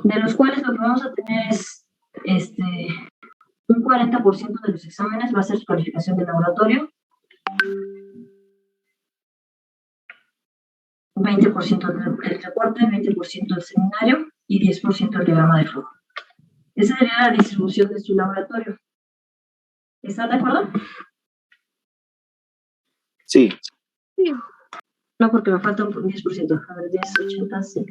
de los cuales lo que vamos a tener es un 40% de los exámenes va a ser su calificación de laboratorio, 20% del reporte, 20% del seminario y 10% del diagrama de flujo. Esa sería la distribución de su laboratorio. ¿Están de acuerdo? Sí. No, porque me falta un 10%. A ver, 10, 80, sí.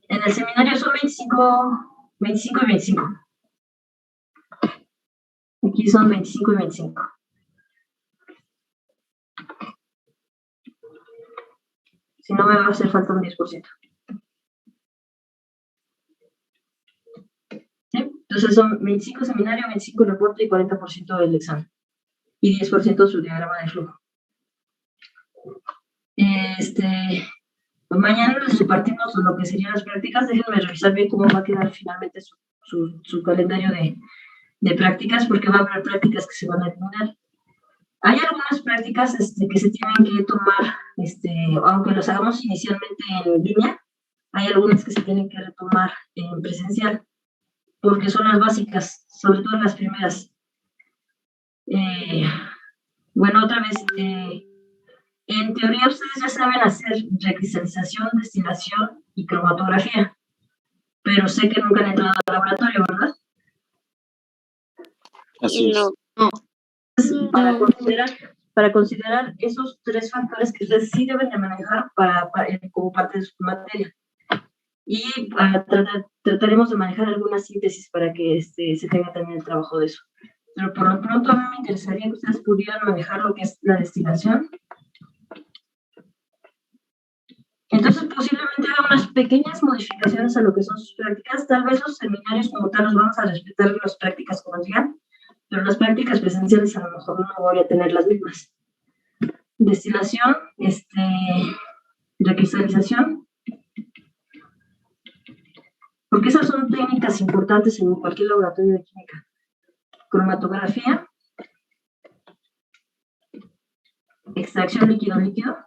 En el seminario son 25 y 25. Aquí son 25 y 25. Si no, me va a hacer falta un 10%. ¿Sí? Entonces son 25 seminario, 25 reporte y 40% del examen. Y 10% su diagrama de flujo. Pues mañana les repartimos lo que serían las prácticas. Déjenme revisar bien cómo va a quedar finalmente su calendario de prácticas, porque va a haber prácticas que se van a eliminar. Hay algunas prácticas que se tienen que tomar, aunque los hagamos inicialmente en línea, hay algunas que se tienen que retomar en presencial, porque son las básicas, sobre todo las primeras. Bueno, otra vez, en teoría ustedes ya saben hacer recristalización, destilación y cromatografía, pero sé que nunca han entrado al laboratorio, ¿verdad? Así es. No. Para considerar esos 3 factores que ustedes sí deben de manejar como parte de su materia. Y trataremos de manejar alguna síntesis para que se tenga también el trabajo de eso. Pero por lo pronto a mí me interesaría que ustedes pudieran manejar lo que es la destilación. Entonces posiblemente haga unas pequeñas modificaciones a lo que son sus prácticas. Tal vez los seminarios como tal los vamos a respetar las prácticas como digan, pero las prácticas presenciales a lo mejor no voy a tener las mismas. Destilación, recristalización, porque esas son técnicas importantes en cualquier laboratorio de química. Cromatografía, extracción líquido-líquido,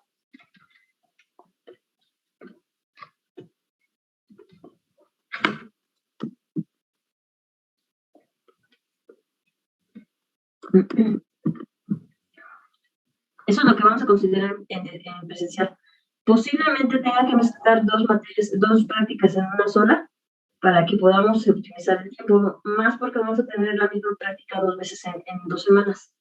eso es lo que vamos a considerar en presencial. Posiblemente tenga que mezclar dos prácticas en una sola, para que podamos optimizar el tiempo, más porque vamos a tener la misma práctica 2 veces en 2 semanas.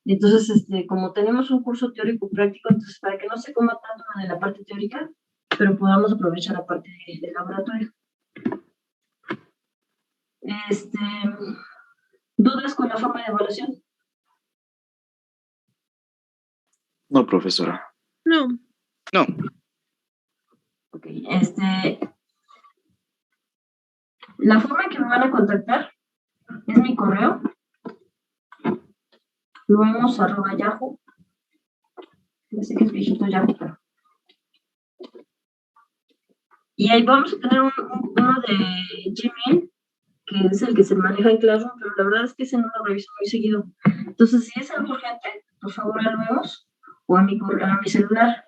Entonces, como tenemos un curso teórico práctico, entonces para que no se coma tanto de la parte teórica, pero podamos aprovechar la parte del laboratorio. ¿Dudas con la forma de evaluación? No, profesora. No. Ok, la forma en que me van a contactar es mi correo, luemos@yahoo. Ya sé que es viejito Yahoo, pero... Y ahí vamos a tener uno de Gmail, que es el que se maneja en Classroom, pero la verdad es que ese no lo reviso muy seguido. Entonces, si es algo urgente, por favor, al Luemos o a mi celular.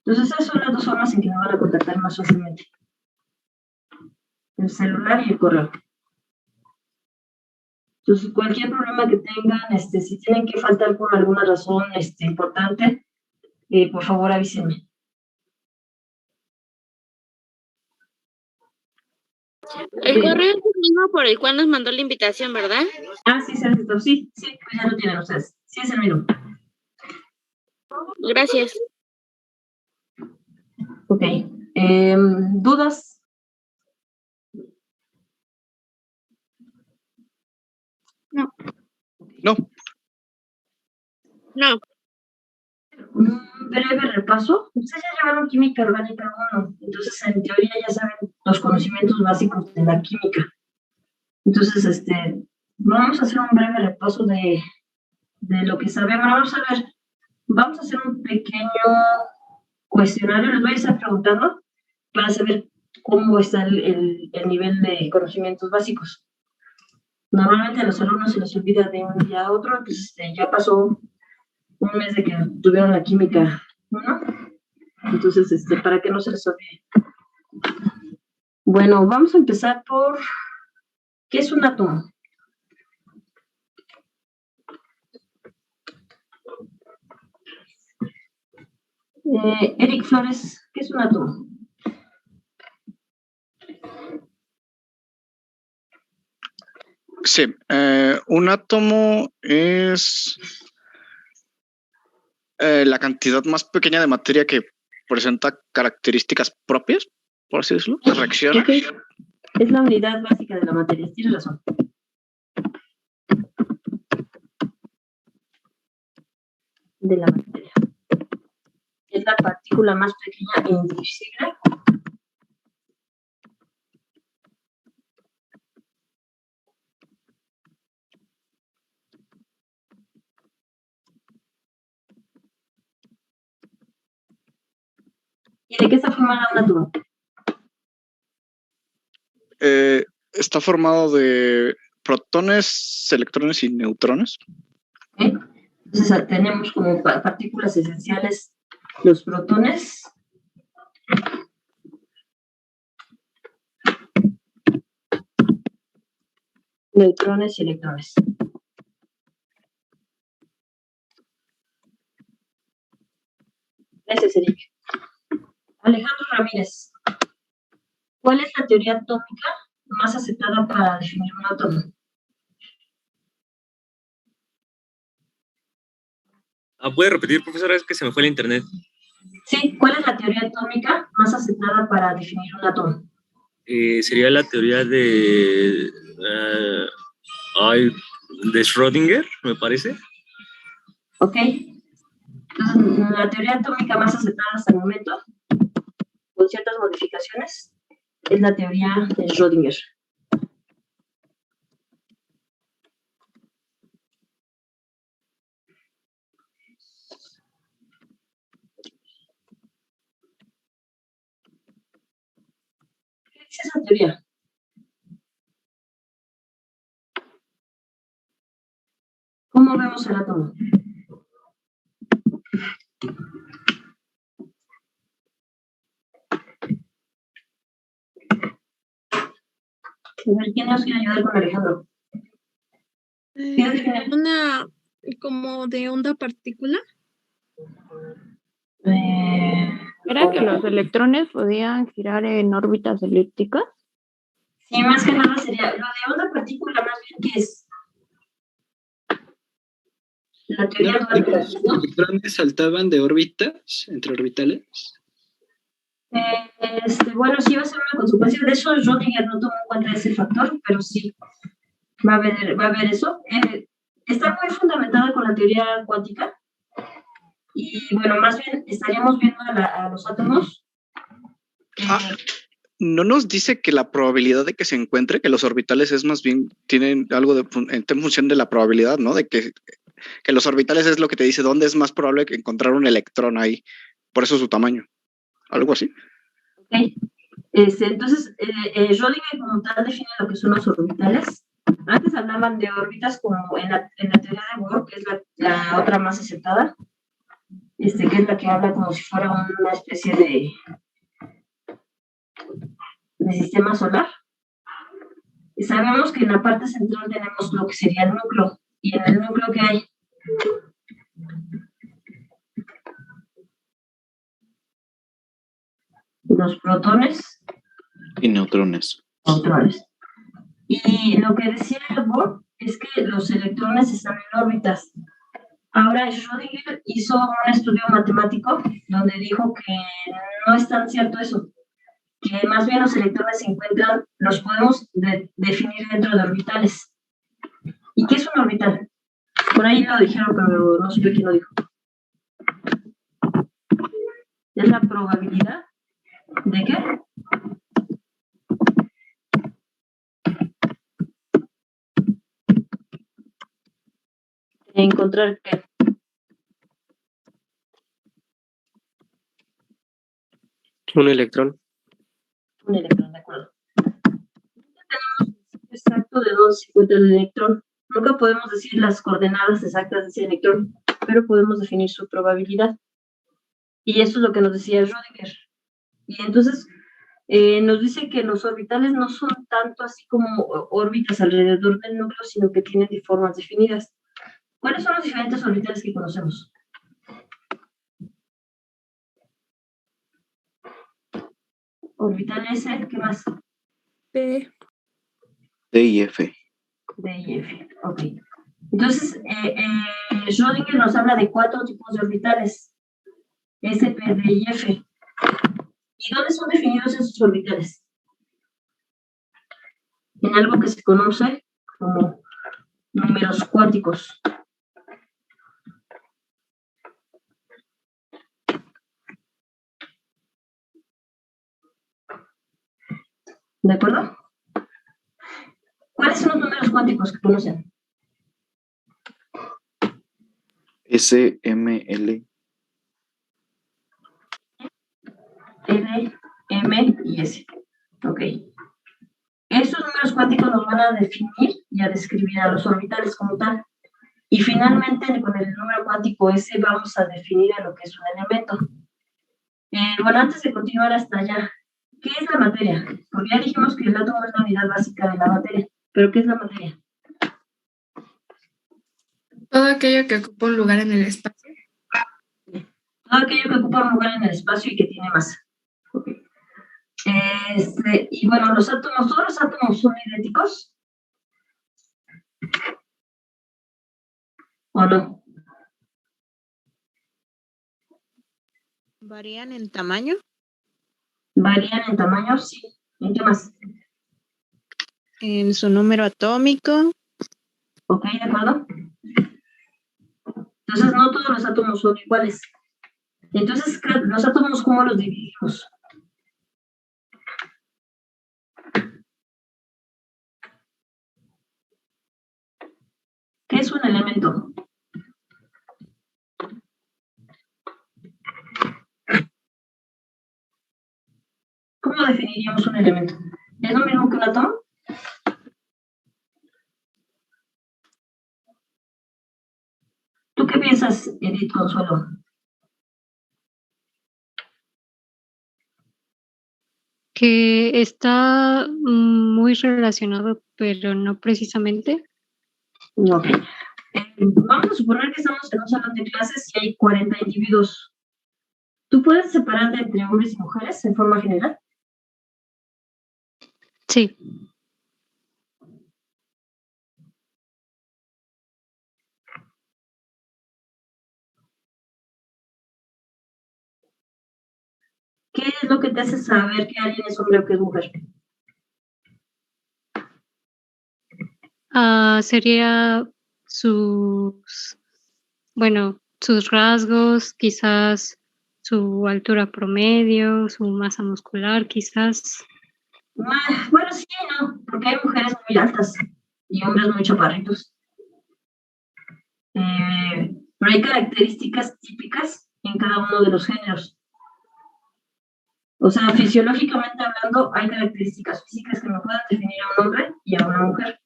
Entonces, esas son las 2 formas en que me van a contactar más fácilmente. El celular y el correo. Entonces, cualquier problema que tengan, si tienen que faltar por alguna razón importante, por favor avísenme. El correo es el mismo por el cual nos mandó la invitación, ¿verdad? Ah, sí, cierto. Sí, pues ya lo tienen ustedes. Sí, es el mismo. Gracias. Ok. ¿Dudas? No. Un breve repaso. Ustedes ya llevaron química orgánica 1, entonces en teoría ya saben los conocimientos básicos de la química. Entonces, vamos a hacer un breve repaso de lo que sabemos. Vamos a hacer un pequeño cuestionario, les voy a estar preguntando para saber cómo está el nivel de conocimientos básicos. Normalmente a los alumnos se les olvida de un día a otro, pues ya pasó un mes de que tuvieron la química ¿no? Entonces, para que no se les olvide. Bueno, vamos a empezar por, ¿qué es un átomo? Eric Flores, ¿qué es un átomo? Sí, un átomo es la cantidad más pequeña de materia que presenta características propias, por así decirlo, reacciona. Okay. Es la unidad básica de la materia, tienes razón. De la materia. Es la partícula más pequeña e indivisible. ¿Y de qué está formada un átomo? Está formado de protones, electrones y neutrones. ¿Okay? Entonces tenemos como partículas esenciales los protones, neutrones y electrones. Gracias, Eric. Alejandro Ramírez, ¿cuál es la teoría atómica más aceptada para definir un átomo? ¿Puede repetir, profesora? Es que se me fue el internet. Sí, ¿cuál es la teoría atómica más aceptada para definir un átomo? Sería la teoría de Schrödinger, me parece. Ok. Entonces, la teoría atómica más aceptada hasta el momento, con ciertas modificaciones, es la teoría de Schrödinger. ¿Qué dice esa teoría? ¿Cómo vemos el átomo? A ver, ¿quién nos quiere ayudar con Alejandro? Una como de onda partícula. ¿Era que los electrones podían girar en órbitas elípticas? Sí, más que nada sería lo de onda partícula, más bien que es la teoría dual. ¿Los electrones saltaban de órbitas, entre orbitales? Bueno, sí va a ser una consecuencia de eso. Schrödinger no tomó en cuenta ese factor, pero sí va a haber eso. Está muy fundamentada con la teoría cuántica. Y bueno, más bien estaríamos viendo a los átomos. ¿No nos dice que la probabilidad de que se encuentre, que los orbitales es más bien, tienen algo en función de la probabilidad, ¿no? De que los orbitales es lo que te dice dónde es más probable que encontrar un electrón ahí, por eso su tamaño, algo así. Ok. Entonces, Schrödinger como tal define lo que son los orbitales. Antes hablaban de órbitas como en la teoría de Bohr, que es la otra más aceptada, que es la que habla como si fuera una especie de sistema solar. Y sabemos que en la parte central tenemos lo que sería el núcleo, y en el núcleo que hay los protones Y neutrones. Y lo que decía Bohr es que los electrones están en órbitas. Ahora Schrödinger hizo un estudio matemático donde dijo que no es tan cierto eso, que más bien los electrones se encuentran, los podemos definir dentro de orbitales. ¿Y qué es un orbital? Por ahí lo dijeron, pero no supe quién lo dijo. Es la probabilidad de qué? De encontrar qué. Un electrón. Un electrón, de acuerdo. Nunca tenemos el exacto de dónde se encuentra el electrón. Nunca podemos decir las coordenadas exactas de ese electrón, pero podemos definir su probabilidad. Y eso es lo que nos decía Schrödinger. Y entonces nos dice que los orbitales no son tanto así como órbitas alrededor del núcleo, sino que tienen formas definidas. ¿Cuáles son los diferentes orbitales que conocemos? Orbital S, ¿qué más? P. D y F. D y F, ok. Entonces, Schrödinger nos habla de 4 tipos de orbitales, S, P, D y F. ¿Y dónde son definidos esos orbitales? En algo que se conoce como números cuánticos. ¿De acuerdo? ¿Cuáles son los números cuánticos que conocen? S, M, L. L, M y S. Ok. Estos números cuánticos nos van a definir y a describir a los orbitales como tal. Y finalmente, con el número cuántico S vamos a definir a lo que es un elemento. Bueno, antes de continuar hasta allá, ¿qué es la materia? Porque ya dijimos que el átomo es la unidad básica de la materia. ¿Pero qué es la materia? Todo aquello que ocupa un lugar en el espacio. Todo aquello que ocupa un lugar en el espacio y que tiene masa. Okay. Y bueno, los átomos, todos los átomos son idénticos. ¿O no? ¿Varían en tamaño? ¿Varían en tamaño? Sí. ¿En qué más? En su número atómico. Ok, ¿de acuerdo? Entonces, no todos los átomos son iguales. Entonces, los átomos, ¿cómo los dividimos? ¿Qué es un elemento? ¿Cómo definiríamos un elemento? ¿Es lo mismo que un átomo? ¿Tú qué piensas, Edith Consuelo? Que está muy relacionado, pero no precisamente. Ok. Vamos a suponer que estamos en un salón de clases y hay 40 individuos. ¿Tú puedes separar entre hombres y mujeres en forma general? Sí. ¿Qué es lo que te hace saber que alguien es hombre o que es mujer? Sería sus rasgos, quizás su altura promedio, su masa muscular, quizás. Bueno, sí, no, porque hay mujeres muy altas y hombres muy chaparritos. Pero hay características típicas en cada uno de los géneros. O sea, fisiológicamente hablando, hay características físicas que no pueden definir a un hombre y a una mujer.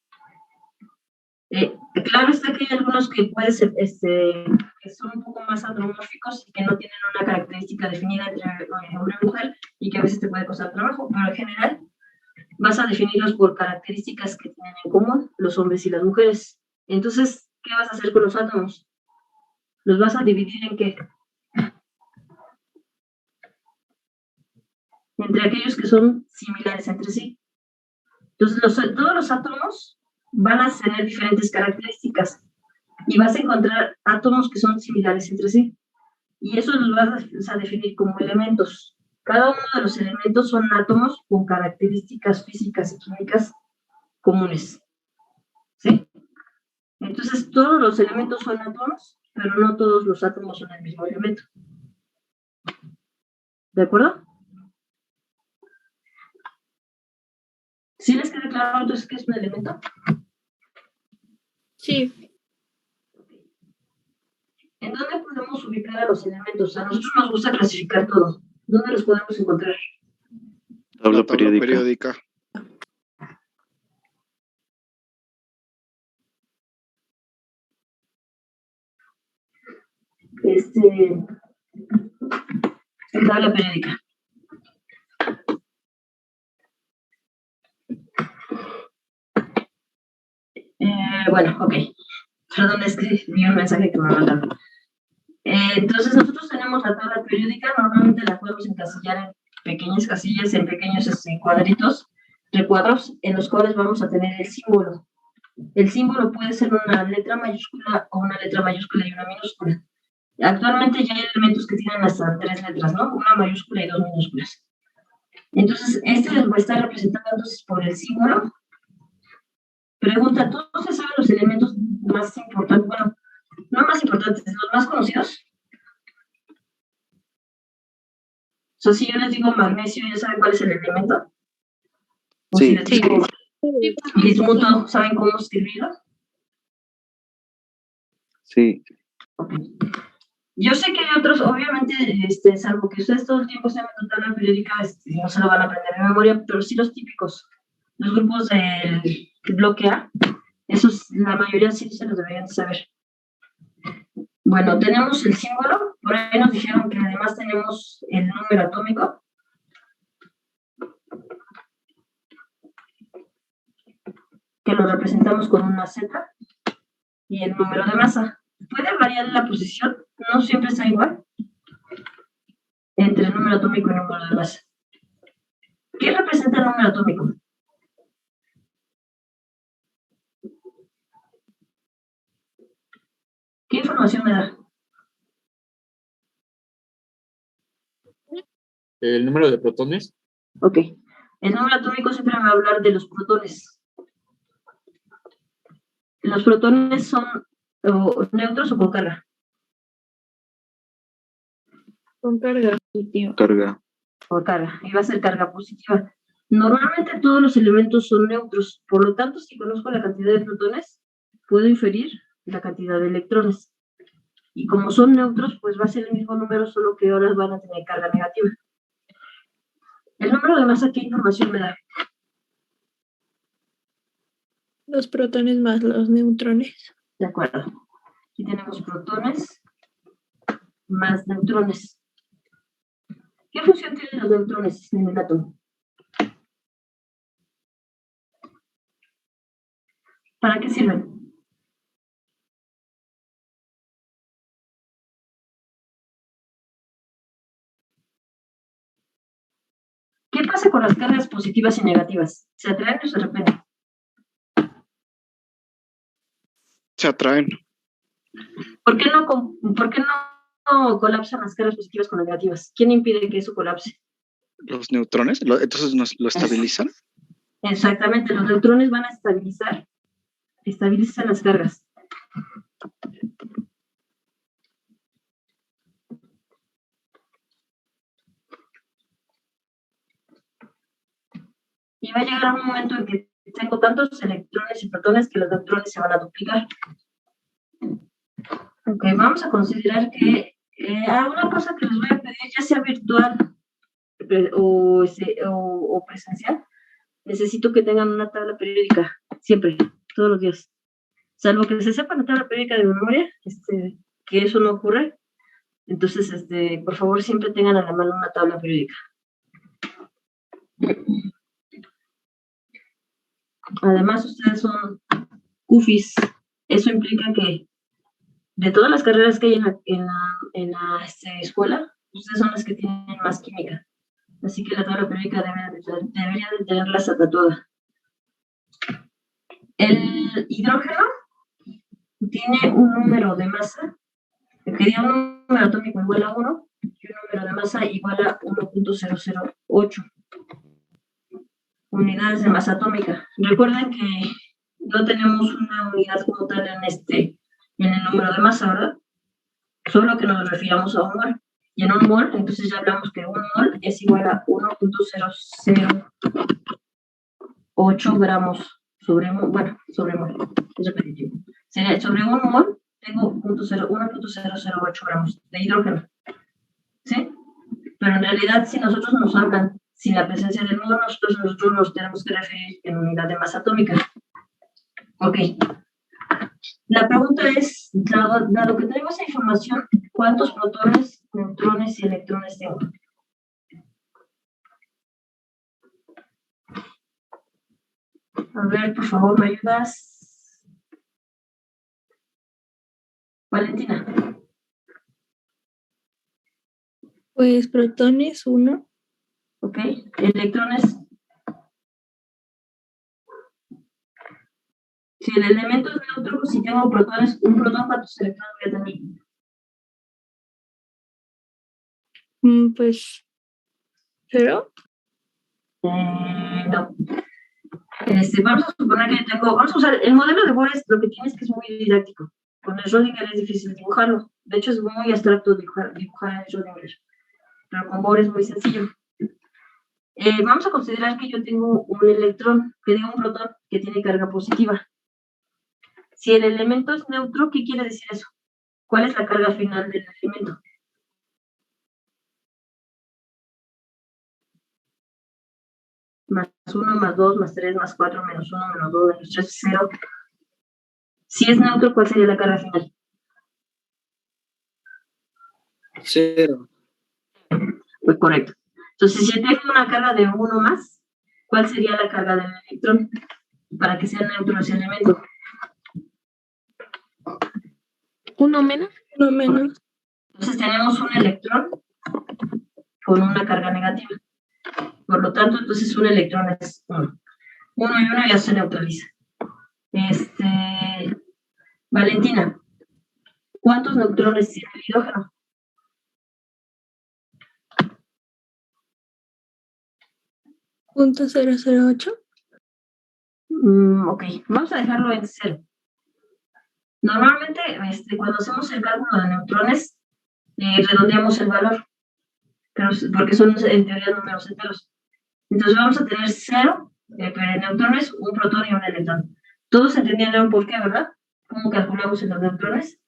Claro está que hay algunos que pueden ser, que son un poco más andromórficos y que no tienen una característica definida entre hombre y mujer y que a veces te puede costar trabajo, pero en general vas a definirlos por características que tienen en común los hombres y las mujeres. Entonces, ¿qué vas a hacer con los átomos? ¿Los vas a dividir en qué? Entre aquellos que son similares entre sí. Entonces, todos los átomos van a tener diferentes características y vas a encontrar átomos que son similares entre sí. Y eso los vas a definir como elementos. Cada uno de los elementos son átomos con características físicas y químicas comunes. ¿Sí? Entonces, todos los elementos son átomos, pero no todos los átomos son el mismo elemento. ¿De acuerdo? ¿Sí les queda claro entonces qué es un elemento? Sí. ¿En dónde podemos ubicar a los elementos? A nosotros nos gusta clasificar todo. ¿Dónde los podemos encontrar? Tabla periódica. Tabla periódica. Bueno, ok. Perdón, es que vi un mensaje que me mandaron. Entonces, nosotros tenemos la tabla periódica, normalmente la podemos encasillar en pequeñas casillas, en pequeños cuadritos, recuadros, en los cuales vamos a tener el símbolo. El símbolo puede ser una letra mayúscula o una letra mayúscula y una minúscula. Actualmente ya hay elementos que tienen hasta 3 letras, ¿no? Una mayúscula y 2 minúsculas. Entonces, este les va a estar representado entonces por el símbolo. Pregunta, ¿todos se saben los elementos más importantes? Bueno, no más importantes, los más conocidos. O sea, si yo les digo magnesio, ¿ya saben cuál es el elemento? O Sí. si les digo bismuto, ¿saben cómo escribirlo? Sí. Okay. Yo sé que hay otros, obviamente, salvo que ustedes todo el tiempo se en tabla periódica, no se lo van a aprender de memoria, pero sí los típicos, los grupos del bloque A, esos, la mayoría sí se los deberían saber. Bueno, tenemos el símbolo, por ahí nos dijeron que además tenemos el número atómico. Que lo representamos con una Z, y el número de masa. Puede variar la posición, no siempre está igual, entre el número atómico y el número de masa. ¿Qué representa el número atómico? ¿Qué información me da? ¿El número de protones? Ok. El número atómico siempre me va a hablar de los protones. ¿Los protones son neutros o con carga? Con carga. Carga. Con carga. Y va a ser carga positiva. Normalmente todos los elementos son neutros. Por lo tanto, si conozco la cantidad de protones, puedo inferir la cantidad de electrones. Y como son neutros, pues va a ser el mismo número, solo que ahora van a tener carga negativa. ¿El número de masa qué información me da? Los protones más los neutrones. De acuerdo. Aquí tenemos protones más neutrones. ¿Qué función tienen los neutrones en el átomo? ¿Para qué sirven? ¿Qué pasa con las cargas positivas y negativas? ¿Se atraen o se repelen? Se atraen. ¿Por qué no colapsan las cargas positivas con las negativas? ¿Quién impide que eso colapse? Los neutrones, entonces lo estabilizan. Exactamente, los neutrones van a estabilizan las cargas. Y va a llegar un momento en que tengo tantos electrones y protones que los neutrones se van a duplicar. Ok, vamos a considerar que una cosa que les voy a pedir, ya sea virtual o presencial, necesito que tengan una tabla periódica, siempre, todos los días. Salvo que se sepa la tabla periódica de memoria, que eso no ocurre. Entonces, por favor, siempre tengan a la mano una tabla periódica. Además, ustedes son CUFIs. Eso implica que de todas las carreras que hay en la escuela, ustedes son las que tienen más química. Así que la tabla periódica debería de tenerlas a todas. El hidrógeno tiene un número de masa, que sería un número atómico igual a 1 y un número de masa igual a 1.008 unidades de masa atómica. Recuerden que no tenemos una unidad como tal en el número de masa, ¿verdad? Solo que nos refiramos a un mol. Y en un mol, entonces ya hablamos que un mol es igual a 1.008 gramos sobre mol. Bueno, sobre mol, es repetitivo. Sería sobre un mol, tengo 1.008 gramos de hidrógeno. ¿Sí? Pero en realidad, si nosotros nos hablan sin la presencia del mol, nosotros nos tenemos que referir en unidad de masa atómica. Ok. La pregunta es, dado que tenemos esa información, ¿cuántos protones, neutrones y electrones tengo? A ver, por favor, ¿me ayudas? Valentina. Pues protones 1. Ok, electrones. Si el elemento es neutro, si tengo protones, un protón, ¿cuántos electrones voy a tener? Pues 0. No. Vamos a suponer que tengo, vamos a usar el modelo de Bohr, lo que tiene es que es muy didáctico. Con el Schrödinger es difícil dibujarlo. De hecho, es muy abstracto dibujar el Schrödinger. Pero con Bohr es muy sencillo. Vamos a considerar que yo tengo un electrón, que digo un protón, que tiene carga positiva. Si el elemento es neutro, ¿qué quiere decir eso? ¿Cuál es la carga final del elemento? Más 1, más 2, más 3, más 4, menos 1, menos 2, menos 3, 0. Si es neutro, ¿cuál sería la carga final? 0. Pues correcto. Entonces, si tengo una carga de 1 más, ¿cuál sería la carga del electrón? Para que sea neutro ese elemento. 1 menos. 1 menos. Entonces, tenemos un electrón con una carga negativa. Por lo tanto, entonces un electrón es 1. 1 y 1 ya se neutraliza. Valentina, ¿cuántos neutrones tiene el hidrógeno? .008. Ok, vamos a dejarlo en 0. Normalmente, cuando hacemos el cálculo de neutrones, redondeamos el valor, pero, porque son en teoría números enteros. Entonces vamos a tener 0 neutrones, un protón y un electrón. Todos entendieron por qué, ¿verdad? ¿Cómo calculamos en los neutrones?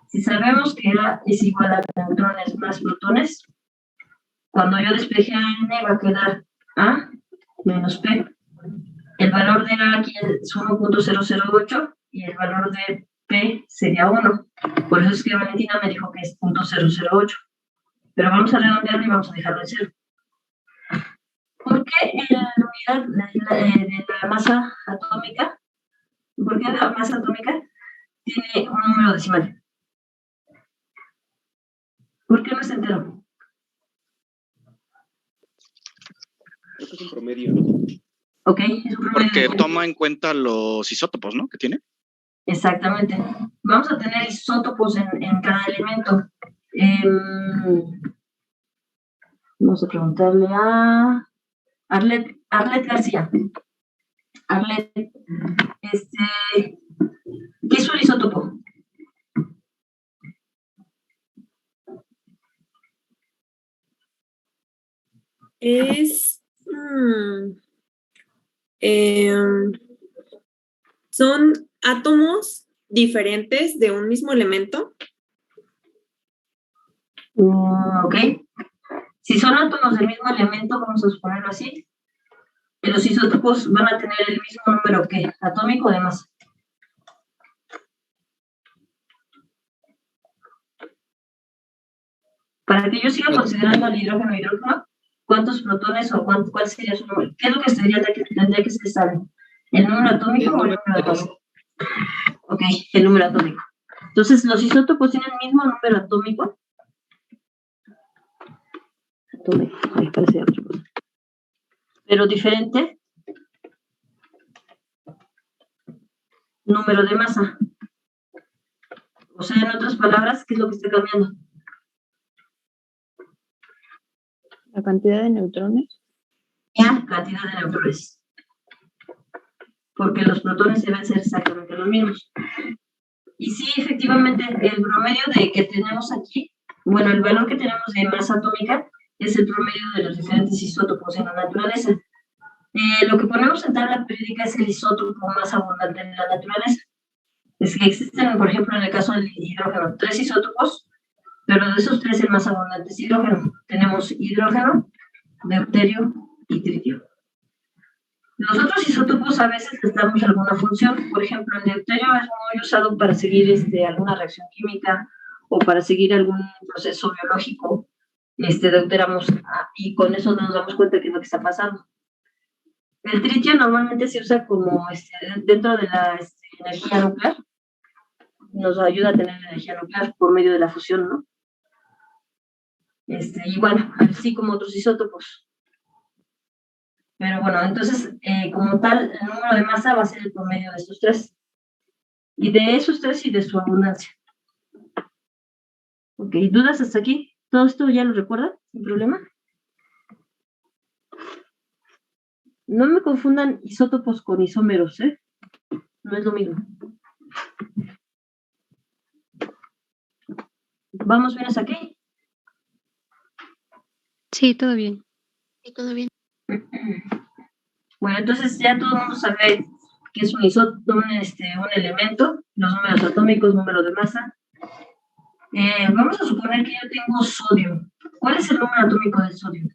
Si sabemos que es igual a neutrones más protones, cuando yo despeje a N va a quedar A menos P. El valor de A aquí es 1.008 y el valor de P sería 1. Por eso es que Valentina me dijo que es 0.008. Pero vamos a redondearlo y vamos a dejarlo en 0. ¿Por qué la unidad de la masa atómica, por qué la masa atómica tiene un número decimal? ¿Por qué no es entero? Es un promedio, ¿no? Ok, es un promedio. Porque toma en cuenta los isótopos, ¿no? Que tiene. Exactamente. Vamos a tener isótopos en cada elemento. Vamos a preguntarle a Arlet García. Arlet, ¿qué es un isótopo? Son átomos diferentes de un mismo elemento. Ok. Si son átomos del mismo elemento, vamos a suponerlo así, los isótopos van a tener el mismo número que atómico de masa. Para que yo siga considerando al hidrógeno, ¿cuántos protones o cuál sería su número? ¿Qué es lo que tendría que ser estable? ¿El número atómico o el número atómico? Ok, el número atómico. Entonces, los isótopos tienen el mismo número atómico. Ahí parece otra cosa. Pero diferente número de masa. O sea, en otras palabras, ¿qué es lo que está cambiando? La cantidad de neutrones. La cantidad de neutrones. Porque los protones deben ser exactamente los mismos. Y sí, efectivamente, el promedio que tenemos aquí, bueno, el valor que tenemos de masa atómica es el promedio de los diferentes isótopos en la naturaleza. Lo que ponemos en tabla periódica es el isótopo más abundante en la naturaleza. Es que existen, por ejemplo, en el caso del hidrógeno, 3 isótopos, pero de esos 3 el más abundante es hidrógeno. Tenemos hidrógeno, deuterio y tritio. Los otros isótopos a veces les damos alguna función. Por ejemplo, el deuterio es muy usado para seguir alguna reacción química o para seguir algún proceso biológico. Deuteramos y con eso nos damos cuenta de qué es lo que está pasando. El tritio normalmente se usa como dentro de la energía nuclear. Nos ayuda a tener energía nuclear por medio de la fusión, ¿no? Y bueno, así como otros isótopos. Pero bueno, entonces, como tal, el número de masa va a ser el promedio de estos tres. Y de esos tres y de su abundancia. Ok, ¿dudas hasta aquí? ¿Todo esto ya lo recuerdan? ¿Sin problema? No me confundan isótopos con isómeros, ¿eh? No es lo mismo. ¿Vamos bien hasta aquí? Sí, todo bien. Sí, todo bien. Bueno, entonces ya todo el mundo sabe que es un isótopo, un elemento, los números atómicos, número de masa. Vamos a suponer que yo tengo sodio. ¿Cuál es el número atómico del sodio?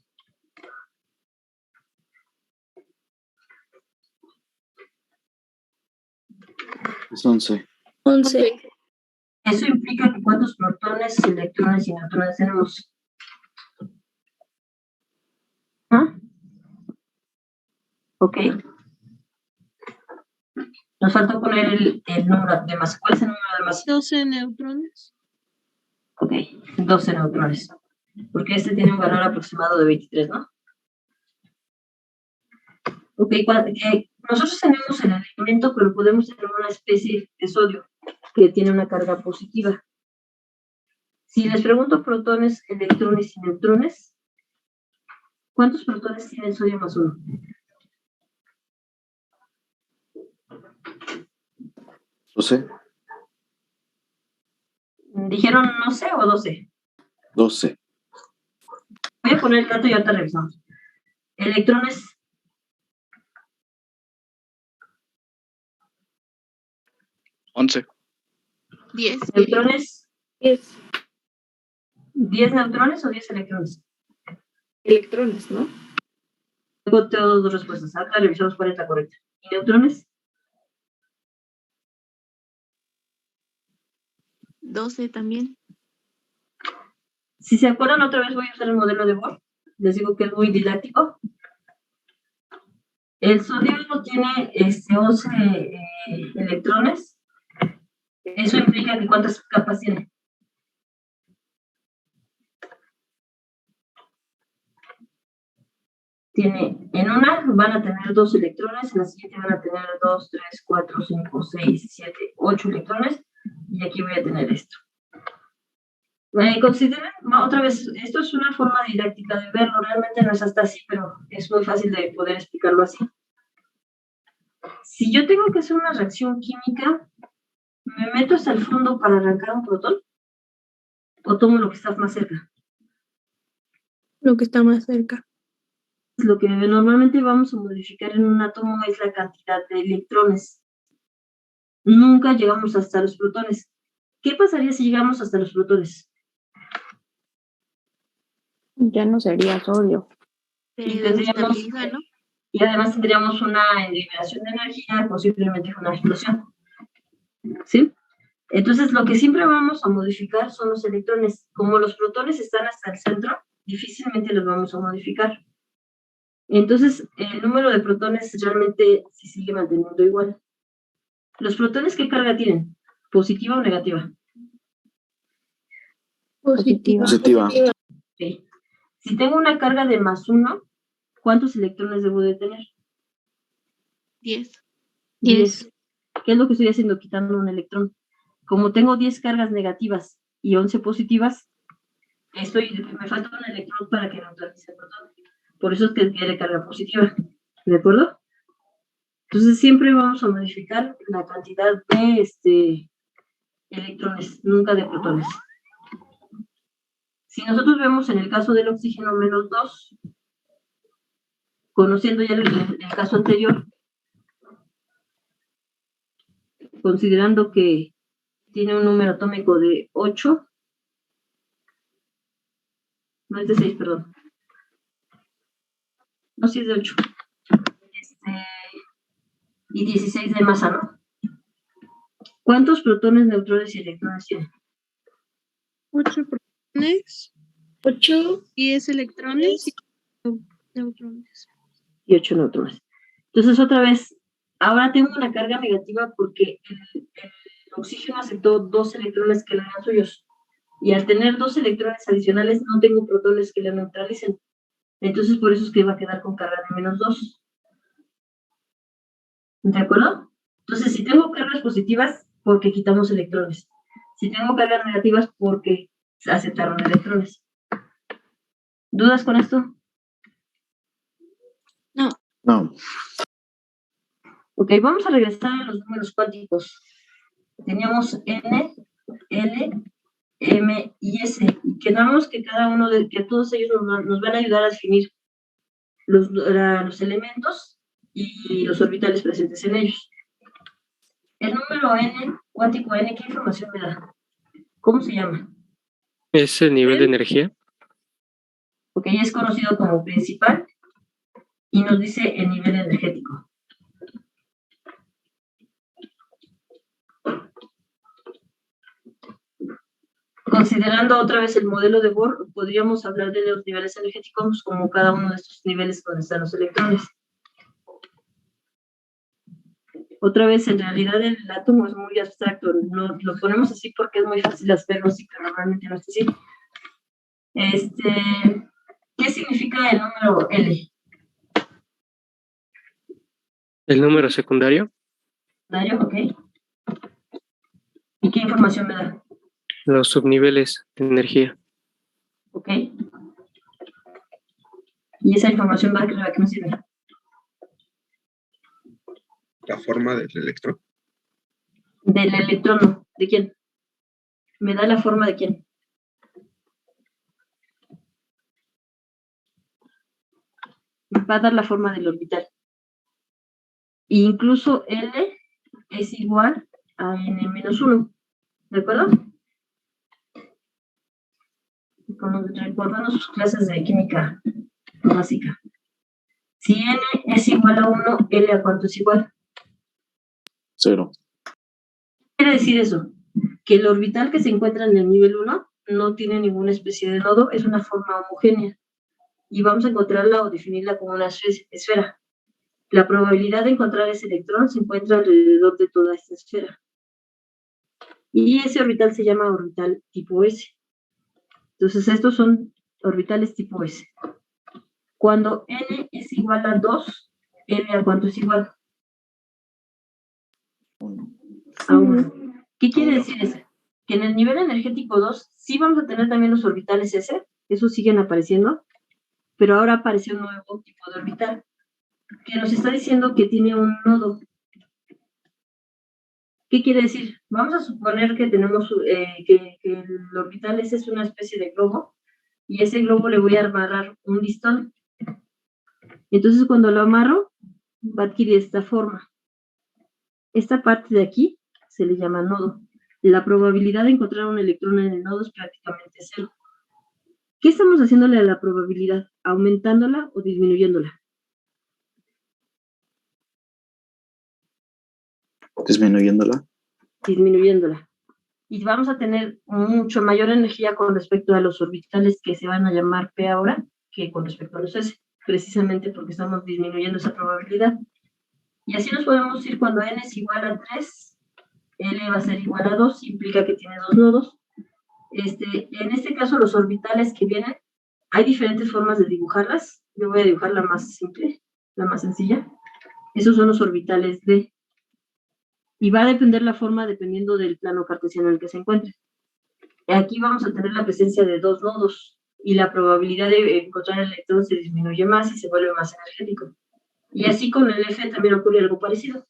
Es 11. 11. Eso implica que cuántos protones, electrones y neutrones tenemos. ¿Ah? Ok. Nos falta poner el número de masa. ¿Cuál es el número de masa? 12 neutrones. Ok, 12 neutrones. Porque este tiene un valor aproximado de 23, ¿no? Ok, nosotros tenemos el elemento, pero podemos tener una especie de sodio que tiene una carga positiva. Si les pregunto protones, electrones y neutrones, ¿cuántos protones tiene el sodio más 1? No sé. ¿Dijeron no sé o 12? 12. Voy a poner el dato y ahorita revisamos. Electrones. 11. 10. Neutrones. 10. 10 neutrones o 10 electrones. Electrones, ¿no? Tengo dos respuestas. Ahora revisamos cuál es la correcta. ¿Y neutrones? 12 también. Si se acuerdan, otra vez voy a usar el modelo de Bohr. Les digo que es muy didáctico. El sodio no tiene 11 electrones. Eso implica que ¿cuántas capas tiene? En una van a tener 2 electrones, en la siguiente van a tener 2, 3, 4, 5, 6, 7, 8 electrones, y aquí voy a tener esto. Consideren, otra vez, esto es una forma didáctica de verlo, realmente no es hasta así, pero es muy fácil de poder explicarlo así. Si yo tengo que hacer una reacción química, ¿me meto hasta el fondo para arrancar un protón? ¿O tomo lo que está más cerca? Lo que está más cerca. Lo que normalmente vamos a modificar en un átomo es la cantidad de electrones. Nunca llegamos hasta los protones. ¿Qué pasaría si llegamos hasta los protones? Ya no sería sodio. Y además tendríamos una liberación de energía, posiblemente una explosión. ¿Sí? Entonces, lo que siempre vamos a modificar son los electrones. Como los protones están hasta el centro, difícilmente los vamos a modificar. Entonces, el número de protones realmente se sigue manteniendo igual. ¿Los protones qué carga tienen? ¿Positiva o negativa? Positiva. Okay. Si tengo una carga de más 1, ¿cuántos electrones debo de tener? 10. 10. ¿Qué es lo que estoy haciendo? Quitando un electrón. Como tengo 10 cargas negativas y 11 positivas, me falta un electrón para que neutralice el protón. Por eso es que tiene carga positiva. ¿De acuerdo? Entonces siempre vamos a modificar la cantidad de electrones, nunca de protones. Si nosotros vemos en el caso del oxígeno menos 2, conociendo ya el caso anterior, considerando que tiene un número atómico de 8, no es de 6, perdón. No, sí es de 8. Y 16 de masa, ¿no? ¿Cuántos protones, neutrones y electrones tiene? 8 protones, 8, 10 electrones y neutrones. Y 8 neutrones. Entonces, otra vez, ahora tengo una carga negativa porque el oxígeno aceptó 2 electrones que eran suyos. Y al tener 2 electrones adicionales, no tengo protones que le neutralicen. Entonces, por eso es que va a quedar con carga de -2. ¿De acuerdo? Entonces, si tengo cargas positivas, porque quitamos electrones. Si tengo cargas negativas, porque se aceptaron electrones. ¿Dudas con esto? No. Ok, vamos a regresar a los números cuánticos. Teníamos N, L, M y S. Y quedamos que que todos ellos nos van a ayudar a definir los elementos y los orbitales presentes en ellos. El número N, cuántico N, ¿qué información me da? ¿Cómo se llama? ¿Es el nivel de energía? Ok, es conocido como principal y nos dice el nivel energético. Considerando otra vez el modelo de Bohr, podríamos hablar de los niveles energéticos como cada uno de estos niveles donde están los electrones. Otra vez, en realidad el átomo es muy abstracto, no, lo ponemos así porque es muy fácil hacerlo así, pero normalmente no es así. ¿Qué significa el número L? ¿El número secundario? Ok. ¿Y qué información me da? Los subniveles de energía. Ok. ¿Y esa información va a qué me sirve? La forma del electrón. Del electrón, ¿de quién? ¿Me da la forma de quién? Me va a dar la forma del orbital. E incluso L es igual a N-1, ¿de acuerdo? Recordando sus clases de química básica. Si N es igual a 1, L a cuánto es igual? 0. ¿Qué quiere decir eso? Que el orbital que se encuentra en el nivel 1 no tiene ninguna especie de nodo, es una forma homogénea. Y vamos a encontrarla o definirla como una esfera. La probabilidad de encontrar ese electrón se encuentra alrededor de toda esta esfera. Y ese orbital se llama orbital tipo S. Entonces, estos son orbitales tipo S. Cuando N es igual a 2, L a cuánto es igual? A 1. ¿Qué quiere decir eso? Que en el nivel energético 2 sí vamos a tener también los orbitales S, esos siguen apareciendo, pero ahora aparece un nuevo tipo de orbital, que nos está diciendo que tiene un nodo. ¿Qué quiere decir? Vamos a suponer que tenemos que el orbital S es una especie de globo, y ese globo le voy a amarrar un listón. Entonces, cuando lo amarro, va a adquirir esta forma. Esta parte de aquí se le llama nodo. La probabilidad de encontrar un electrón en el nodo es prácticamente 0. ¿Qué estamos haciéndole a la probabilidad? ¿Aumentándola o disminuyéndola? Disminuyéndola. Disminuyéndola. Y vamos a tener mucho mayor energía con respecto a los orbitales que se van a llamar P ahora, que con respecto a los S, precisamente porque estamos disminuyendo esa probabilidad. Y así nos podemos ir cuando N es igual a 3, L va a ser igual a 2, implica que tiene 2 nodos. En este caso, los orbitales que vienen, hay diferentes formas de dibujarlas. Yo voy a dibujar la más simple, la más sencilla. Esos son los orbitales D. Y va a depender la forma dependiendo del plano cartesiano en el que se encuentre. Aquí vamos a tener la presencia de 2 nodos y la probabilidad de encontrar el electrón se disminuye más y se vuelve más energético. Y así con el F también ocurre algo parecido.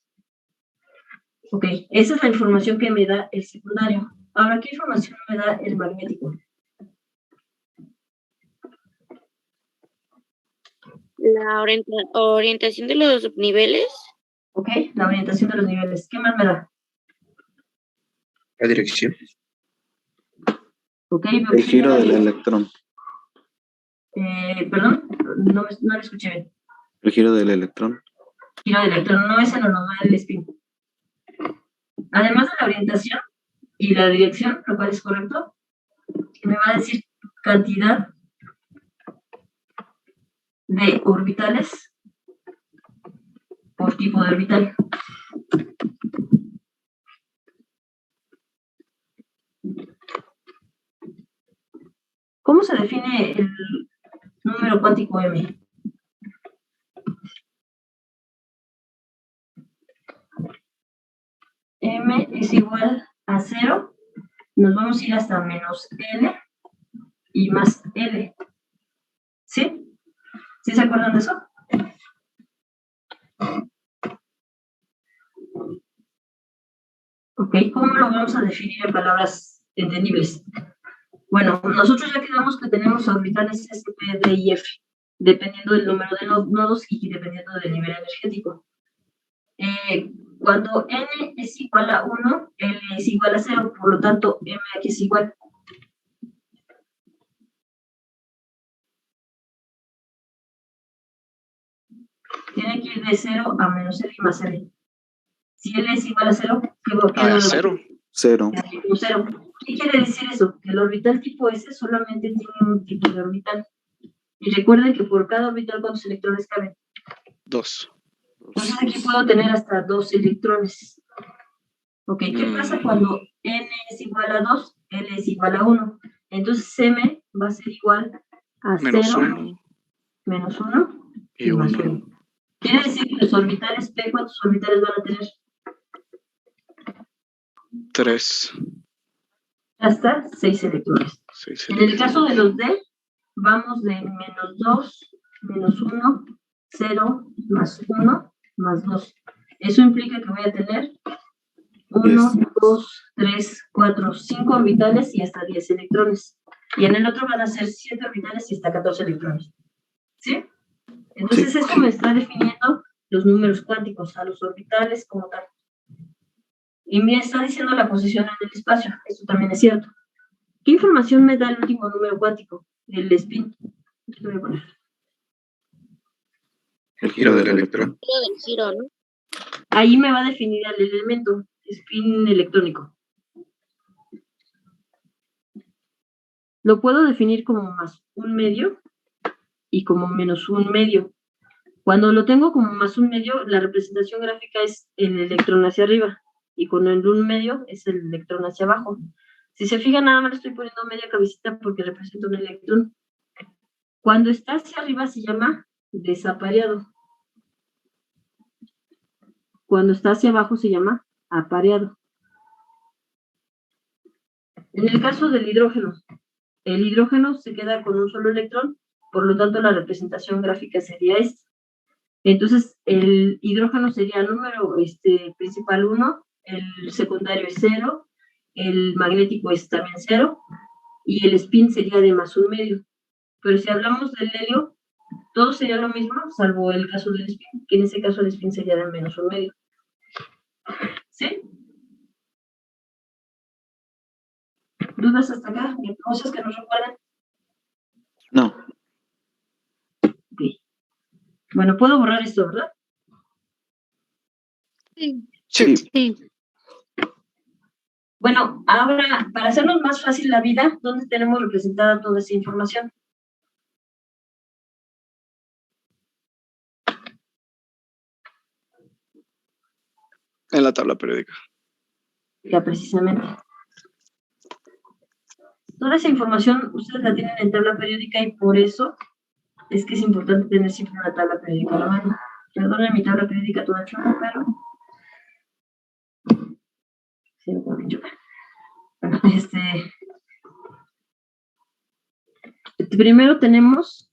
Ok, esa es la información que me da el secundario. Ahora, ¿qué información me da el magnético? La orientación de los niveles. Ok, la orientación de los niveles. ¿Qué más me da? La dirección. Ok, el giro del electrón. Perdón, no lo escuché bien. El giro del electrón. Giro del electrón, no, ese no nos da el spin. Además de la orientación y la dirección, lo cual es correcto, me va a decir cantidad de orbitales por tipo de orbital. ¿Cómo se define el número cuántico M? M es igual a 0, nos vamos a ir hasta menos L y más L. ¿Sí? ¿Sí se acuerdan de eso? Ok, ¿cómo lo vamos a definir en palabras entendibles? Bueno, nosotros ya quedamos que tenemos orbitales S, P, D y F, dependiendo del número de nodos y dependiendo del nivel energético. Cuando N es igual a 1, L es igual a 0, por lo tanto, M aquí es igual. Tiene que ir de 0 a menos L y más L. Si L es igual a 0, ¿qué va a 0. 0. 0. ¿Qué quiere decir eso? Que el orbital tipo S solamente tiene un tipo de orbital. Y recuerden que por cada orbital, ¿cuántos electrones caben? 2. Entonces aquí puedo tener hasta 2 electrones. Ok, ¿qué pasa cuando N es igual a 2, L es igual a 1? Entonces M va a ser igual a 0, menos 1 y más 1. Quiere decir que los orbitales P, ¿cuántos orbitales van a tener? 3. Hasta 6 electrones. En el caso de los D, vamos de menos 2, menos 1, 0, más 1, más 2. Eso implica que voy a tener 1, 2, 3, 4, 5 orbitales y hasta 10 electrones. Y en el otro van a ser 7 orbitales y hasta 14 electrones. ¿Sí? Entonces esto me está definiendo los números cuánticos, a los orbitales como tal. Y me está diciendo la posición en el espacio. Esto también es cierto. ¿Qué información me da el último número cuántico? El spin. Lo voy a poner. El giro del electrón. Del giro, ¿no? Ahí me va a definir el elemento, spin electrónico. Lo puedo definir como más un medio y como menos un medio. Cuando lo tengo como más un medio, la representación gráfica es el electrón hacia arriba. Y con el un medio es el electrón hacia abajo. Si se fijan, nada más le estoy poniendo media cabecita porque representa un electrón. Cuando está hacia arriba se llama desapareado. Cuando está hacia abajo se llama apareado. En el caso del hidrógeno, el hidrógeno se queda con un solo electrón, por lo tanto la representación gráfica sería esta. Entonces, el hidrógeno sería el número principal 1, el secundario es 0, el magnético es también 0, y el spin sería de más un medio. Pero si hablamos del helio, todo sería lo mismo, salvo el caso del spin, que en ese caso el spin sería de menos un medio. ¿Sí? ¿Dudas hasta acá? ¿Cosas que nos recuerdan? No. Ok. Bueno, puedo borrar esto, ¿verdad? Sí. Bueno, ahora, para hacernos más fácil la vida, ¿dónde tenemos representada toda esa información? En la tabla periódica. Ya, precisamente. Toda esa información ustedes la tienen en tabla periódica y por eso es que es importante tener siempre una tabla periódica a la mano. Perdonen mi tabla periódica toda chula, pero... Sí, muy chula. Bueno, primero tenemos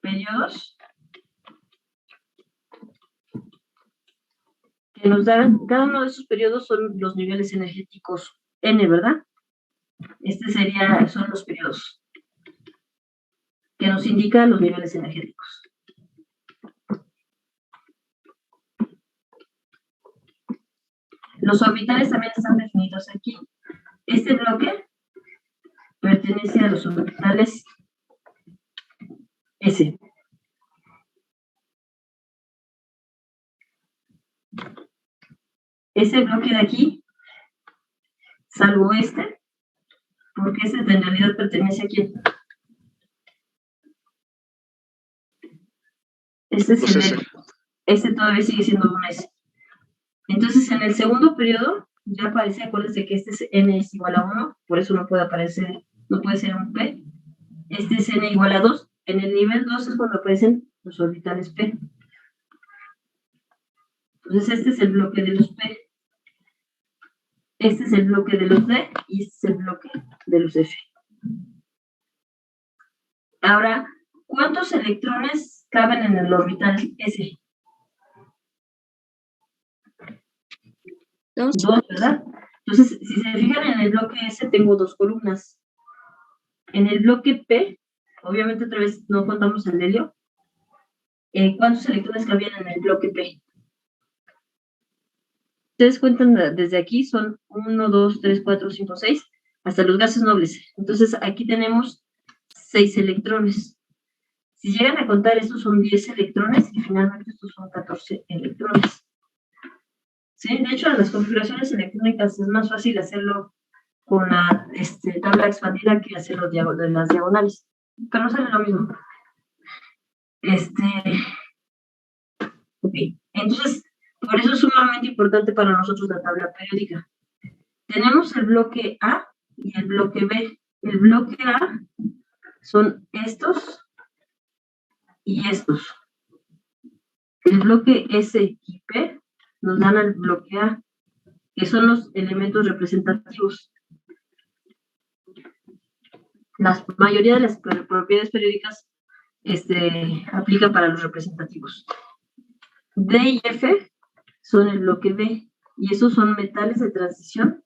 periodos que nos dan, cada uno de esos periodos son los niveles energéticos N, ¿verdad? Son los periodos que nos indican los niveles energéticos. Los orbitales también están definidos aquí. Este bloque pertenece a los orbitales S. Ese bloque de aquí, salvo este, porque este en realidad pertenece a quién. Este es este todavía sigue siendo un S. Entonces, en el segundo periodo, ya aparece, acuérdense que este es N es igual a 1, por eso no puede aparecer, no puede ser un P. Este es N igual a 2. En el nivel 2 es cuando aparecen los orbitales P. Entonces, este es el bloque de los P. Este es el bloque de los D y este es el bloque de los F. Ahora, ¿cuántos electrones caben en el orbital S? 2, ¿verdad? Entonces, si se fijan en el bloque S, tengo 2 columnas. En el bloque P, obviamente otra vez no contamos el helio. ¿Cuántos electrones cabían en el bloque P? Ustedes cuentan desde aquí, son 1, 2, 3, 4, 5, 6, hasta los gases nobles. Entonces, aquí tenemos 6 electrones. Si llegan a contar, estos son 10 electrones y finalmente estos son 14 electrones. ¿Sí? De hecho, en las configuraciones electrónicas es más fácil hacerlo con la tabla expandida que hacerlo de las diagonales. Pero no sale lo mismo. Ok. Entonces, por eso es sumamente importante para nosotros la tabla periódica. Tenemos el bloque A y el bloque B. El bloque A son estos y estos. El bloque S y P nos dan al bloque A, que son los elementos representativos. La mayoría de las propiedades periódicas aplican para los representativos. D y F son el bloque B, y esos son metales de transición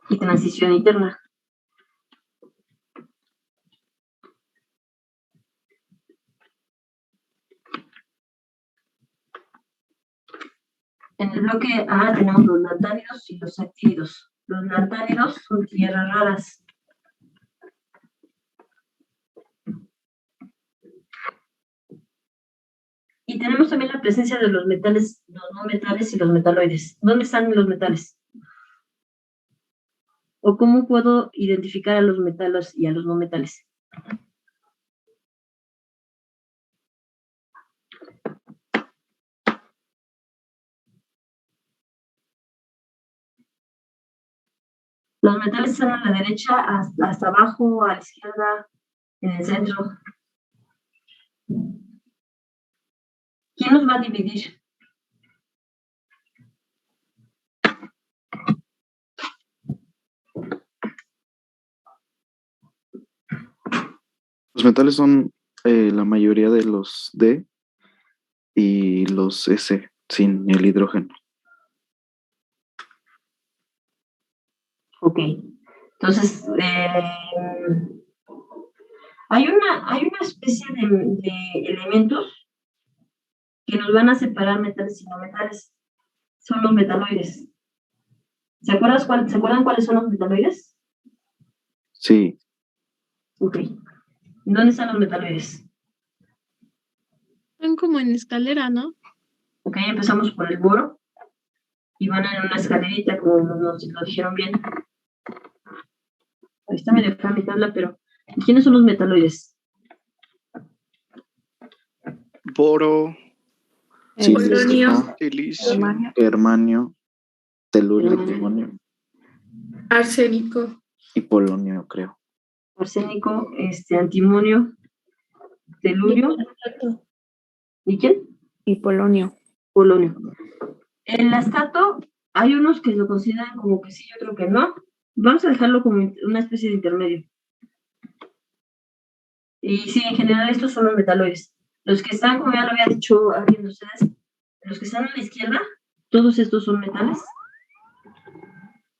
y transición interna. En el bloque A tenemos los lantánidos y los actínidos. Los lantánidos son tierras raras. Y tenemos también la presencia de los metales, los no metales y los metaloides. ¿Dónde están los metales? ¿O cómo puedo identificar a los metales y a los no metales? Los metales están a la derecha, hasta abajo, a la izquierda, en el centro. ¿Quién nos va a dividir? Los metales son la mayoría de los D y los S sin el hidrógeno. Ok. Entonces, hay una especie de elementos que nos van a separar metales y no metales. Son los metaloides. ¿Se acuerdan cuáles son los metaloides? Sí. Ok. ¿Dónde están los metaloides? Están como en escalera, ¿no? Ok, empezamos por el boro y van en una escalerita, como nos lo dijeron bien. Ahí está medio fea mi tabla, pero ¿quiénes son los metaloides? Boro, polonio, silicio, Germanio, telurio, timonio arsénico, y polonio, creo. Arsénico, antimonio, telurio. ¿Y quién? Y polonio. Polonio. En el astato hay unos que lo consideran como que sí, yo creo que no. Vamos a dejarlo como una especie de intermedio. Y sí, en general estos son los metaloides. Los que están, como ya lo había dicho alguien de ustedes, los que están a la izquierda, todos estos son metales.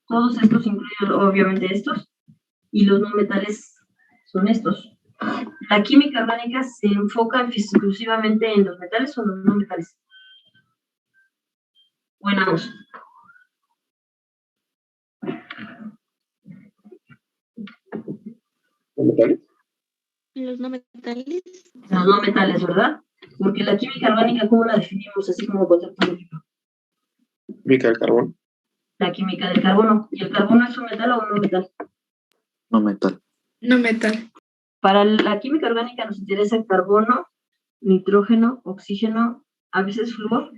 Todos estos incluyen obviamente estos. Y los no metales son estos. La química orgánica se enfoca exclusivamente en los metales o los no metales. Buenos. ¿Los metales? Los no metales. Los no metales, ¿verdad? Porque la química orgánica, ¿cómo la definimos? Así como concepto lógico. Química del carbón. La química del carbono. ¿Y el carbono es un metal o un no metal? No metal. no metal. Para la química orgánica nos interesa carbono, nitrógeno, oxígeno, a veces flúor.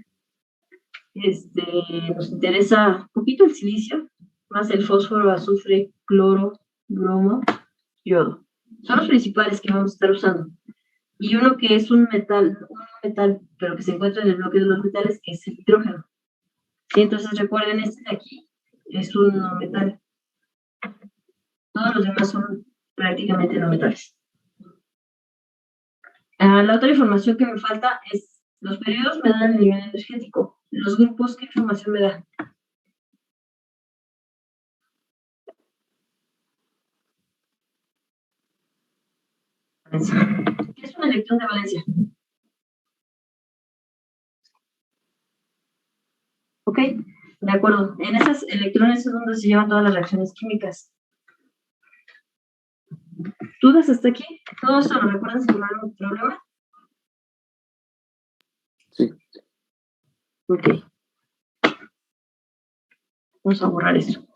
Nos interesa un poquito el silicio, más el fósforo, azufre, cloro, bromo, yodo. Son los principales que vamos a estar usando. Y uno que es un metal, pero que se encuentra en el bloque de los metales, que es el hidrógeno. Sí, entonces recuerden, este de aquí es un no metal. Todos los demás son prácticamente no metales. La otra información que me falta es, los periodos me dan el nivel energético. Los grupos, ¿qué información me dan? ¿Qué es un electrón de valencia? Ok, de acuerdo. En esos electrones es donde se llevan todas las reacciones químicas. ¿Dudas hasta aquí? ¿Todo esto lo recuerdan sin algún problema? Sí. Ok. Vamos a borrar esto.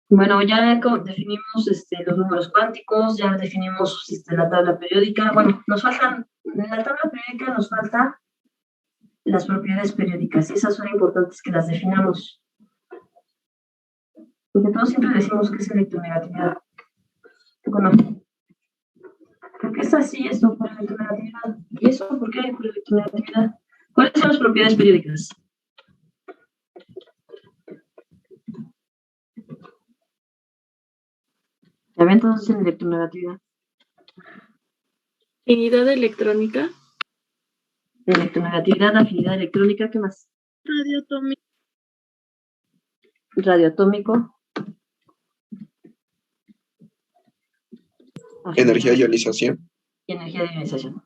Bueno, ya definimos los números cuánticos, ya definimos la tabla periódica. Bueno, nos faltan, en la tabla periódica nos faltan las propiedades periódicas, y esas son importantes que las definamos. Porque todos siempre decimos que es electronegatividad. Bueno, porque es así esto por electronegatividad. ¿Y eso por qué por electronegatividad? ¿Cuáles son las propiedades periódicas? ¿Ya ven entonces en electronegatividad? Afinidad electrónica. Electronegatividad, afinidad electrónica, ¿qué más? Radioatómico. Radioatómico. Energía de ionización. Y energía de ionización.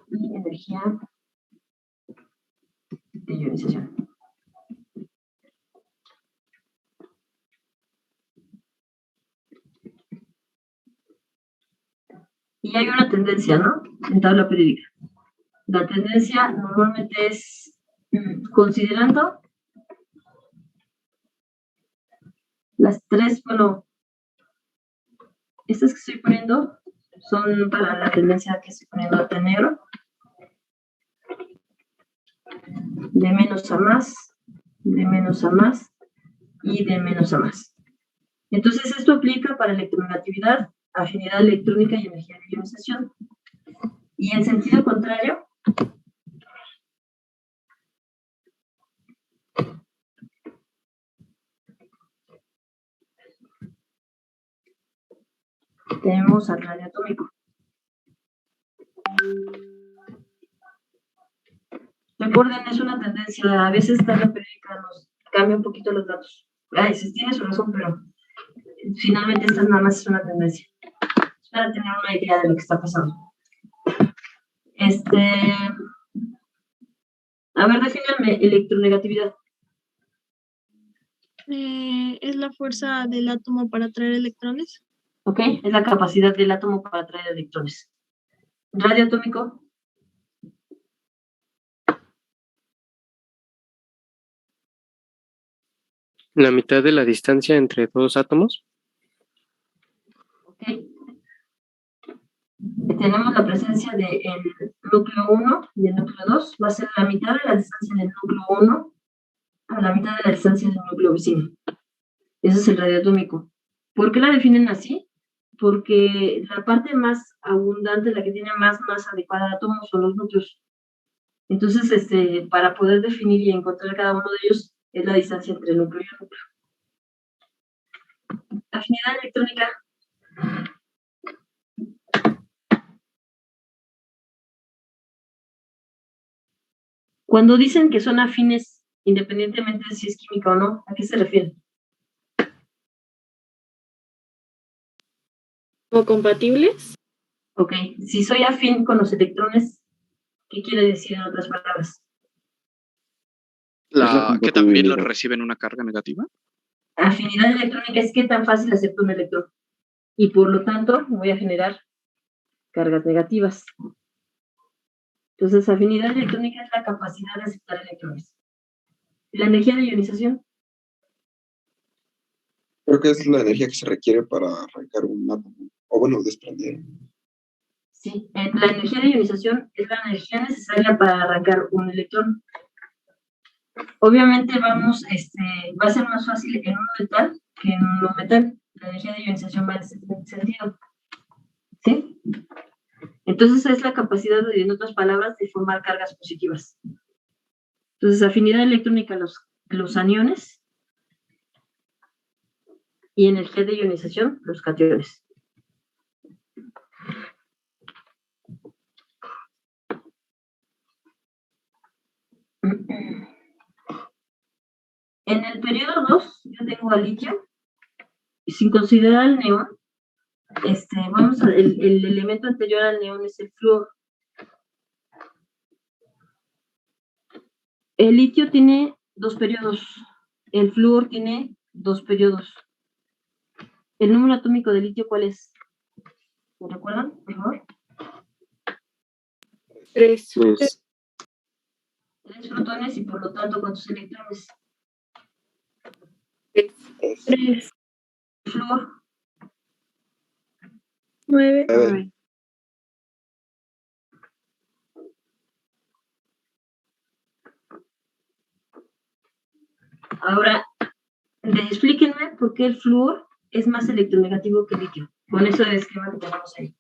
Y energía de ionización. Y hay una tendencia, ¿no? En tabla periódica. La tendencia normalmente es considerando las tres, bueno, estas que estoy poniendo son para la tendencia que estoy poniendo acá en negro. De menos a más, de menos a más y de menos a más. Entonces esto aplica para electronegatividad, afinidad electrónica y energía de ionización. Y en sentido contrario, tenemos al radioatómico. Recuerden, es una tendencia, a veces tabla periódica nos cambia un poquito los datos. Sí, tiene su razón, pero finalmente esta nada más es una tendencia. Es para tener una idea de lo que está pasando. A ver, defínanme electronegatividad. Es la fuerza del átomo para atraer electrones. Ok, es la capacidad del átomo para atraer electrones. Radioatómico. La mitad de la distancia entre dos átomos. Ok. Tenemos la presencia del núcleo 1 y el núcleo 2. Va a ser la mitad de la distancia del núcleo 1 a la mitad de la distancia del núcleo vecino. Ese es el radioatómico. ¿Por qué la definen así? Porque la parte más abundante, la que tiene más masa de cada átomo, son los núcleos. Entonces, para poder definir y encontrar cada uno de ellos, es la distancia entre el núcleo y el núcleo. Afinidad electrónica. Cuando dicen que son afines, independientemente de si es química o no, ¿a qué se refieren? ¿O compatibles? Ok, si soy afín con los electrones, ¿qué quiere decir en otras palabras? ¿Que también lo reciben una carga negativa? Afinidad electrónica es qué tan fácil acepto un electrón. Y por lo tanto, voy a generar cargas negativas. Entonces, afinidad electrónica es la capacidad de aceptar electrones. ¿Y la energía de ionización? Creo que es la energía que se requiere para arrancar un átomo, o bueno, desprender. Sí, la energía de ionización es la energía necesaria para arrancar un electrón. Obviamente va a ser más fácil en un metal que en un no metal. La energía de ionización va en ese sentido. ¿Sí? Entonces es la capacidad, en otras palabras, de formar cargas positivas. Entonces, afinidad electrónica, los aniones, y energía de ionización, los cationes. En el periodo 2, yo tengo al litio, y sin considerar el neón, el elemento anterior al neón es el flúor. El litio tiene 2 periodos, el flúor tiene 2 periodos. ¿El número atómico de litio cuál es? ¿Me recuerdan, por favor? 3. 3 protones y por lo tanto, ¿cuántos electrones? 3. Flúor. 9. Ahora, explíquenme por qué el flúor es más electronegativo que el litio, con eso del esquema que tenemos ahí.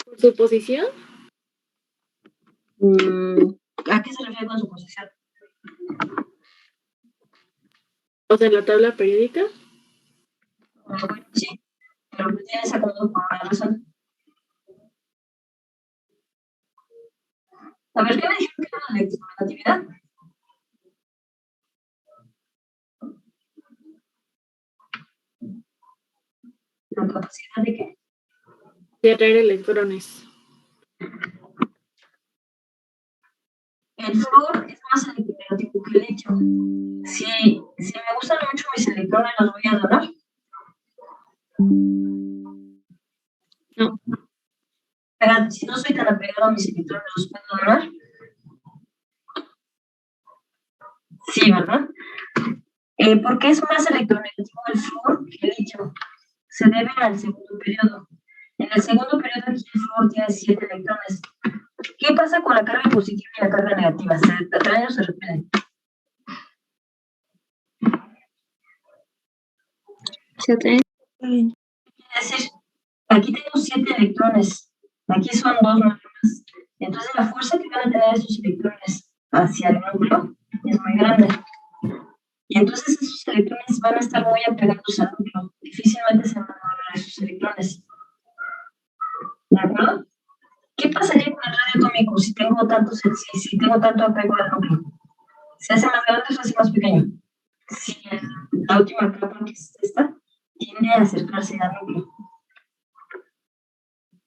¿Por su posición? ¿A qué se refiere con su posición? O sea, en la tabla periódica. Bueno, sí, pero tienes acordado por una razón. A ver, ¿qué me dijeron que era la electronegatividad? ¿La capacidad de qué? De atraer electrones. El flúor es más electronegativo que el litio. Si me gustan mucho mis electrones, ¿los voy a donar? No. Pero si no soy tan apegado a mis electrones, ¿los puedo donar? Sí, ¿verdad? ¿Por qué es más electronegativo el flúor que el litio? Se debe al segundo periodo. En el segundo periodo aquí el flúor tiene 7 electrones. ¿Qué pasa con la carga positiva y la carga negativa? ¿Se atraen o se repelen? Se atraen. Es decir, aquí tengo 7 electrones, aquí son 2 nada más. Entonces la fuerza que van a tener esos electrones hacia el núcleo es muy grande. Y entonces esos electrones van a estar muy apegados al núcleo. Difícilmente se van a mover esos electrones. ¿De acuerdo? ¿Qué pasaría con el radio atómico si tengo tanto apego al núcleo? ¿Se hace más grande o se hace más pequeño? Si la última capa, que es esta, tiende a acercarse al núcleo.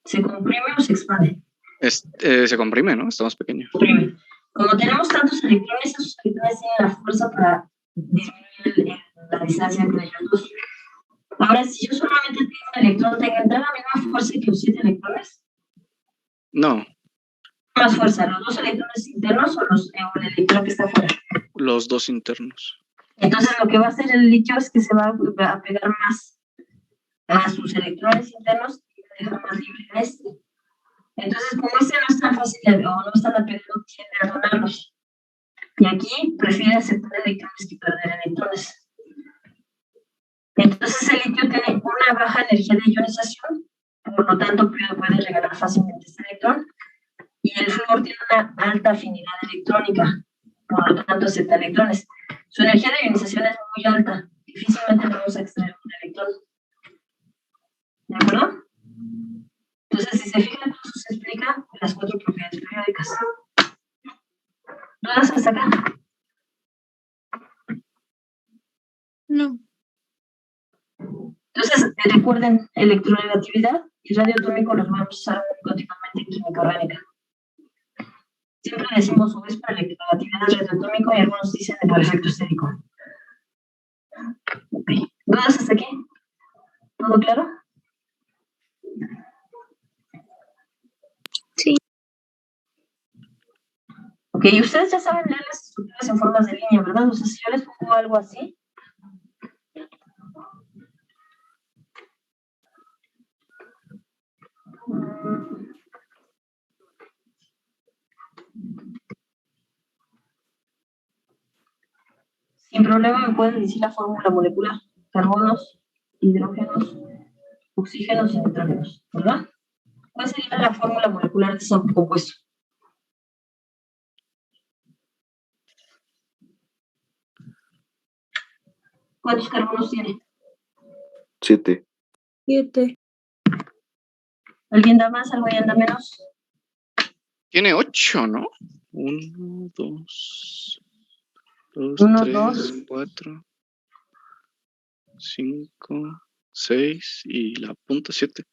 ¿Se comprime o se expande? Se comprime, ¿no? Está más pequeño. Comprime. Como tenemos tantos electrones, esos electrones tienen la fuerza para disminuir la distancia entre ellos dos. Ahora, si yo solamente tengo un electrón, ¿tendrá la misma fuerza que los 7 electrones? No. ¿Más fuerza, los 2 electrones internos o el electrón que está afuera? Los 2 internos. Entonces, lo que va a hacer el litio es que se va a pegar más a sus electrones internos y va a dejar más libre a este. Entonces, como este no es tan fácil o no es tan apegado, tiende a donarlos. Y aquí prefiere aceptar electrones que perder electrones. Entonces, el litio tiene una baja energía de ionización, por lo tanto, puede regalar fácilmente este electrón. Y el flúor tiene una alta afinidad electrónica, por lo tanto, acepta electrones. Su energía de ionización es muy alta, difícilmente vamos a extraer un electrón. ¿De acuerdo? Entonces, si se fijan, eso se explica las 4 propiedades periódicas. ¿Dudas hasta acá? No. Entonces, recuerden, electronegatividad y radio atómico los vamos a usar continuamente en química orgánica. Siempre decimos o es para electronegatividad, radio atómico y algunos dicen por efecto estérico. Okay. ¿Dudas hasta aquí? ¿Todo claro? Ok, ustedes ya saben leer las estructuras en formas de línea, ¿verdad? O sea, si yo les pongo algo así. Sin problema me pueden decir la fórmula molecular. Carbonos, hidrógenos, oxígenos y nitrógenos, ¿verdad? ¿Cuál sería la fórmula molecular de ese compuesto? ¿Cuántos carbonos tiene? 7. 7. ¿Alguien da más? ¿Alguien da menos? Tiene 8, ¿no? 1, 2, 1, 3, 2. 4, 5, 6 y la punta 7.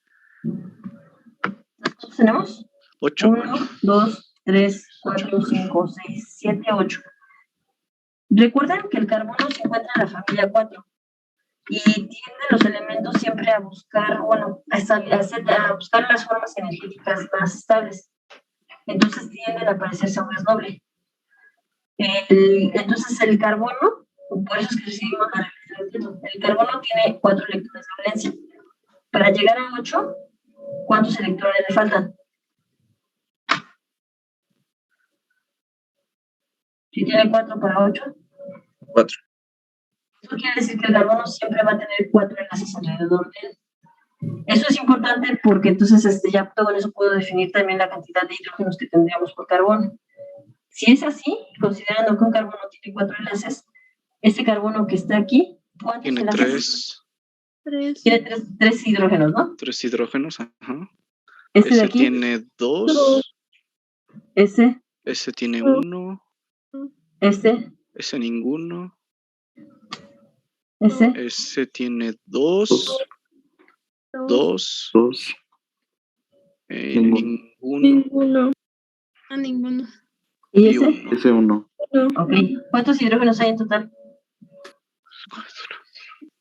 ¿Cuántos tenemos? 8. 1, 2, 3, 4, 5, 6, 7, 8. Recuerden que el carbono se encuentra en la familia 4 y tienden los elementos siempre a buscar, bueno, a buscar las formas energéticas más estables. Entonces tienden a parecerse a un gas noble. Entonces el carbono, por eso es que recibimos la regla. El carbono tiene 4 electrones de valencia. Para llegar a 8, ¿cuántos electrones le faltan? Si tiene 4 para 8. 4. Eso quiere decir que el carbono siempre va a tener 4 enlaces alrededor de él. Eso es importante porque entonces ya con eso puedo definir también la cantidad de hidrógenos que tendríamos por carbono. Si es así, considerando que un carbono tiene 4 enlaces, este carbono que está aquí, ¿cuántos Tiene enlaces? 3. Tiene 3 hidrógenos, ¿no? 3 hidrógenos, ajá. Este de Ese aquí tiene 2. Ese. Ese tiene 1. Ese ninguno. Ese. Ese tiene 2. 2. Ninguno. A ninguno. ¿Y ese? Ese 1. Ok. ¿Cuántos hidrógenos hay en total?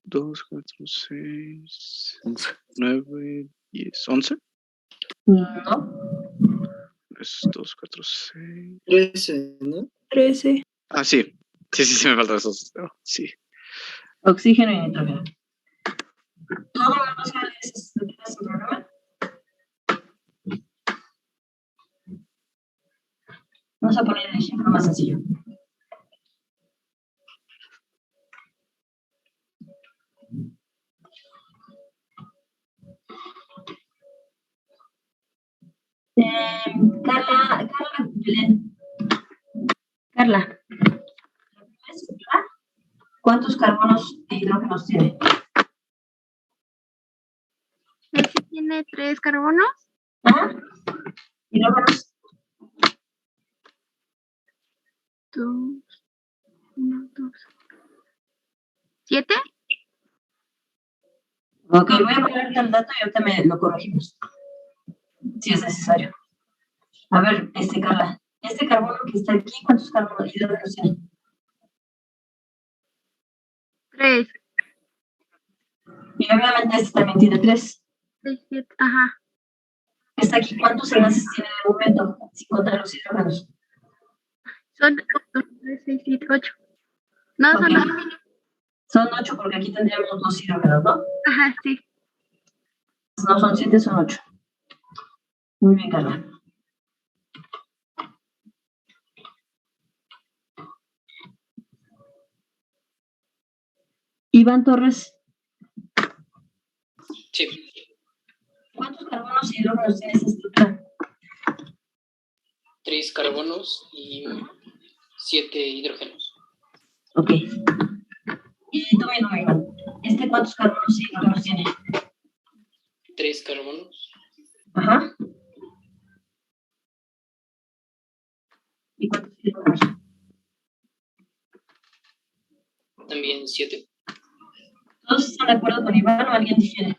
2, 4, 6, 11. 9, 10, 11. No. 3, 2, 4, 6. 13, ¿no? 13. Ah, sí. Sí, me faltan esos. Oh, sí. Oxígeno y nitrógeno. Todo lo demás vale esas estructuras sin problema. Vamos a poner el ejemplo más sencillo. Carla, ¿cuántos carbonos e hidrógenos tiene? Este tiene 3 carbonos. Ajá. ¿Hidrógenos? 2, 1, 2. 7. Ok, voy a poner el dato y ahorita me lo corregimos. Si es necesario. A ver, Carla, este carbono que está aquí, ¿cuántos carbonos hidrógenos tiene? 3. Y obviamente este también tiene 3. 6, 7. Ajá. Está aquí, ¿cuántos enlaces tiene en el momento? Sin contar los hidrógenos. Son 3, 6, 7, 8. No, Okay. son 8. Son 8 porque aquí tendríamos 2 hidrógenos, ¿no? Ajá, sí. No son 7, son 8. Muy bien, Carla. Iván Torres. Sí. ¿Cuántos carbonos y hidrógenos tiene esta estructura? 3 carbonos y 7 hidrógenos. Ok. Y tú mismo, Iván. ¿Cuántos carbonos y hidrógenos tiene? 3 carbonos. Ajá. ¿Y cuántos hidrógenos? También 7. ¿Todos están de acuerdo con Iván o alguien difiere?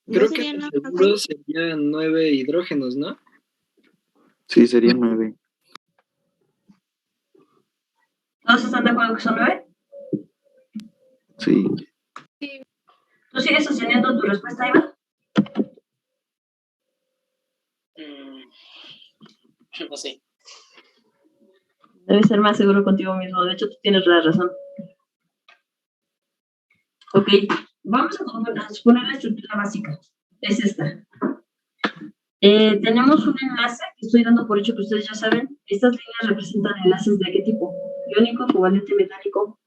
Creo que el seguro serían 9 hidrógenos, ¿no? Sí, serían 9. ¿Todos están de acuerdo que son 9? Sí. ¿Tú sigues sosteniendo tu respuesta, Iván? No sé. Debes ser más seguro contigo mismo. De hecho, tú tienes la razón. Ok, vamos a suponer la estructura básica. Es esta. Tenemos un enlace que estoy dando por hecho que ustedes ya saben. Estas líneas representan enlaces de qué tipo: iónico, covalente, metálico.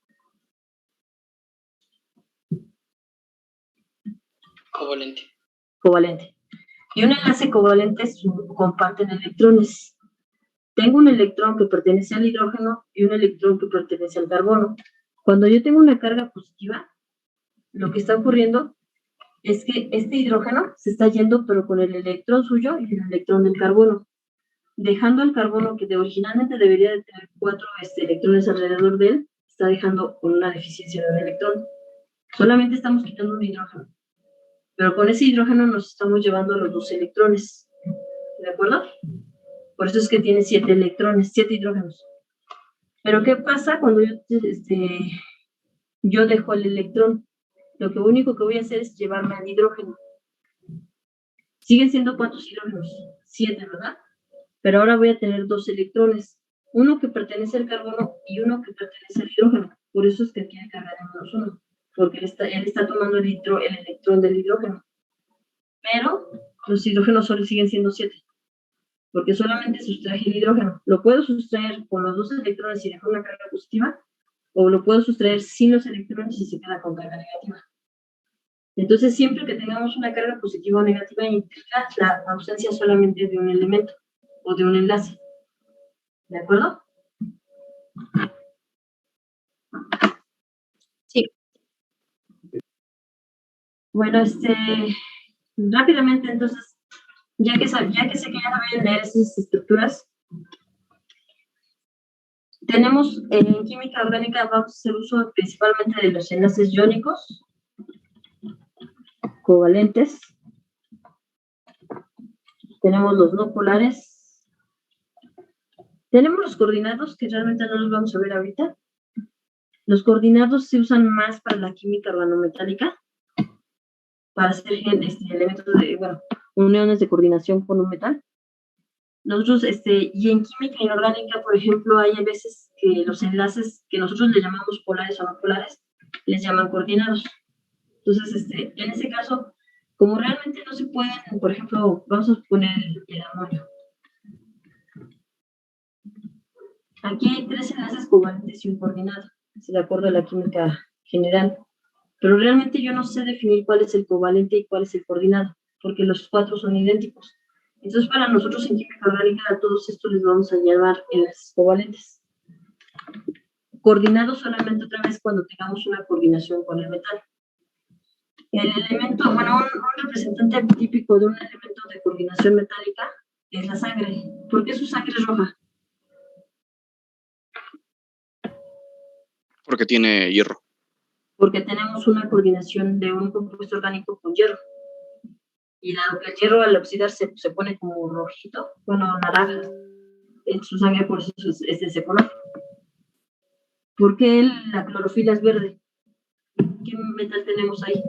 Covalente. Covalente. Y un enlace covalente comparten electrones. Tengo un electrón que pertenece al hidrógeno y un electrón que pertenece al carbono. Cuando yo tengo una carga positiva, lo que está ocurriendo es que este hidrógeno se está yendo, pero con el electrón suyo y el electrón del carbono, dejando el carbono, que originalmente debería de tener 4 electrones alrededor de él, está dejando con una deficiencia de un electrón. Solamente estamos quitando un hidrógeno, pero con ese hidrógeno nos estamos llevando los 2 electrones, ¿de acuerdo? Por eso es que tiene 7 electrones, 7 hidrógenos. Pero ¿qué pasa cuando yo dejo el electrón? Lo que único que voy a hacer es llevarme al hidrógeno. Siguen siendo ¿cuántos hidrógenos? 7, ¿verdad? Pero ahora voy a tener 2 electrones. Uno que pertenece al carbono y uno que pertenece al hidrógeno. Por eso es que aquí hay carga de -1. Porque él está tomando el electrón del hidrógeno. Pero los hidrógenos solo siguen siendo 7. Porque solamente sustraje el hidrógeno. Lo puedo sustraer con los 2 electrones y dejar una carga positiva, o lo puedo sustraer sin los electrones y se queda con carga negativa. Entonces, siempre que tengamos una carga positiva o negativa, implica la ausencia solamente de un elemento o de un enlace. ¿De acuerdo? Sí. Bueno, rápidamente, entonces, ya que sé que ya saben leer esas estructuras, tenemos en química orgánica, vamos a hacer uso principalmente de los enlaces iónicos, covalentes, tenemos los no polares, tenemos los coordinados, que realmente no los vamos a ver ahorita. Los coordinados se usan más para la química organometálica, para hacer elementos uniones de coordinación con un metal. Nosotros, y en química inorgánica, por ejemplo, hay a veces que los enlaces que nosotros le llamamos polares o no polares, les llaman coordinados. Entonces, en ese caso, como realmente no se pueden, por ejemplo, vamos a poner el amonio. Aquí hay 3 enlaces covalentes y un coordinado, de acuerdo a la química general. Pero realmente yo no sé definir cuál es el covalente y cuál es el coordinado, porque los 4 son idénticos. Entonces, para nosotros en química orgánica, a todos estos les vamos a llamar enlaces covalentes. Coordinados solamente otra vez cuando tengamos una coordinación con el metal. El elemento, un representante típico de un elemento de coordinación metálica es la sangre. ¿Por qué su sangre es roja? Porque tiene hierro. Porque tenemos una coordinación de un compuesto orgánico con hierro. Y dado que el hierro al oxidarse se pone como rojito, naranja, en su sangre por eso es de ese color. ¿Por qué la clorofila es verde? ¿Qué metal tenemos ahí?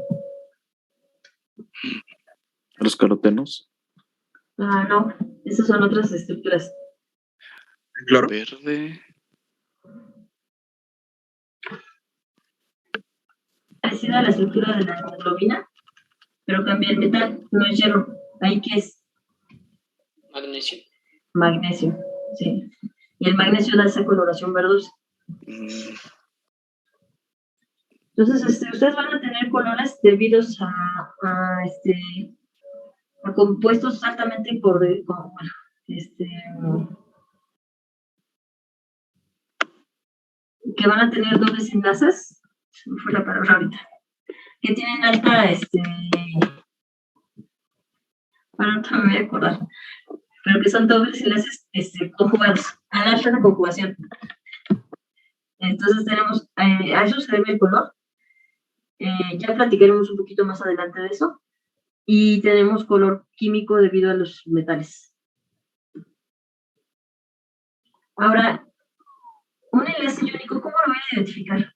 Los carotenos. Ah, no, esas son otras estructuras. Cloro verde. Parecida a la estructura de la hemoglobina, pero cambia el metal, no es hierro. ¿Ahí qué es? Magnesio. Magnesio, sí. Y el magnesio da esa coloración verdosa. Entonces, ustedes van a tener colores debidos a compuestos altamente que van a tener dobles enlaces, se me fue la palabra ahorita, que tienen alta, bueno, no me voy a acordar, pero que son dobles enlaces conjugados, a alta de conjugación. Entonces tenemos, a eso se debe el color, ya platicaremos un poquito más adelante de eso, y tenemos color químico debido a los metales. Ahora, un enlace iónico, ¿cómo lo voy a identificar?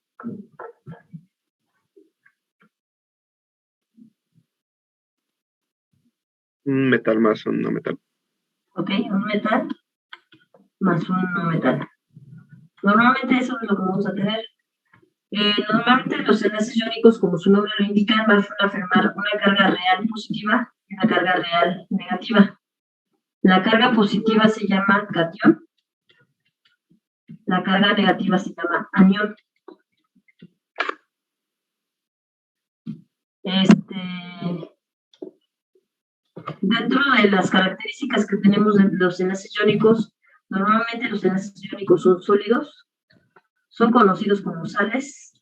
Un metal más un no metal. Ok, un metal más un no metal. Normalmente eso es lo que vamos a tener. Normalmente los enlaces iónicos, como su nombre lo indica, van a formar una carga real positiva y una carga real negativa. La carga positiva se llama catión, la carga negativa se llama anión. Dentro de las características que tenemos de los enlaces iónicos, normalmente los enlaces iónicos son sólidos, son conocidos como sales.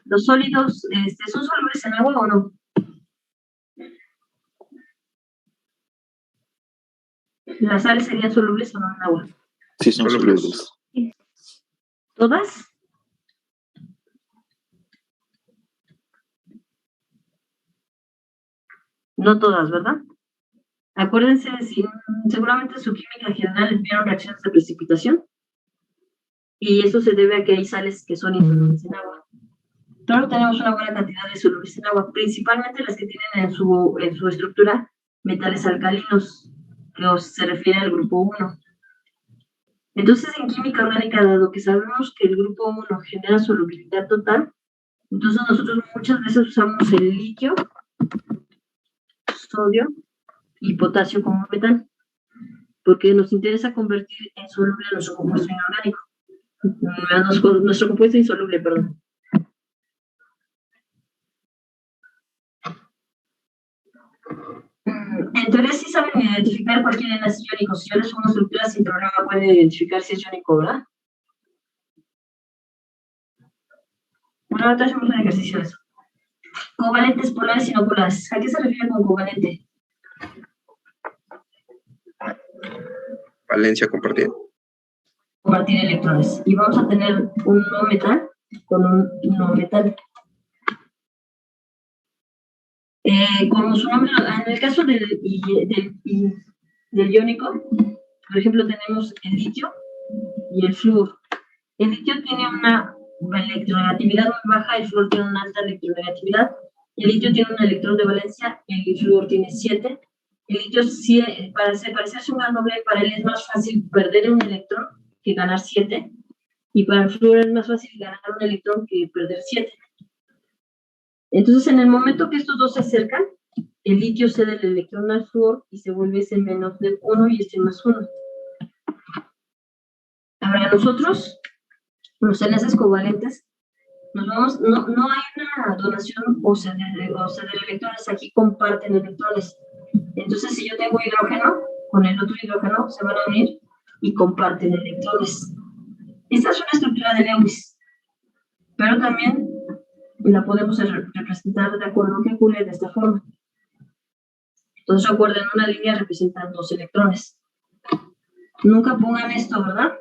¿Los sólidos son solubles en agua o no? ¿Las sales serían solubles o no en agua? Sí, son solubles. ¿Todas? No todas, ¿verdad? Acuérdense, seguramente su química general vieron reacciones de precipitación y eso se debe a que hay sales que son insolubles en agua. Claro, tenemos una buena cantidad de solubles en agua, principalmente las que tienen en su estructura metales alcalinos, que se refiere al grupo 1. Entonces, en química orgánica, dado que sabemos que el grupo 1 genera solubilidad total, entonces nosotros muchas veces usamos el litio, sodio y potasio como metal, porque nos interesa convertir en soluble nuestro compuesto inorgánico. Nuestro compuesto insoluble, perdón. En teoría sí saben identificar cualquier enlace iónico. Si yo les pongo estructura sin problema pueden identificar si es iónico, ¿verdad? Bueno, ahora hacemos un ejercicio de eso. Covalentes polares y no polares. ¿A qué se refiere con covalente? Valencia compartida. Compartir electrones. Y vamos a tener un no metal con un no metal. Como su nombre, en el caso del iónico, por ejemplo, tenemos el litio y el flúor. El litio tiene una electronegatividad muy baja, el flúor tiene una alta electronegatividad. El litio tiene un electrón de valencia, el flúor tiene 7. El litio, para parecerse un gas noble, para él es más fácil perder un electrón que ganar 7. Y para el flúor es más fácil ganar un electrón que perder 7. Entonces, en el momento que estos dos se acercan, el litio cede el electrón al flúor y se vuelve ese menos de 1 y este más 1. Ahora, nosotros, los enlaces covalentes, no hay una donación o ceder electrones, aquí comparten electrones. Entonces, si yo tengo hidrógeno, con el otro hidrógeno se van a unir y comparten electrones. Esta es una estructura de Lewis, pero también la podemos representar de acuerdo a que ocurre de esta forma. Entonces recuerden, una línea representa 2 electrones. Nunca pongan esto, ¿verdad?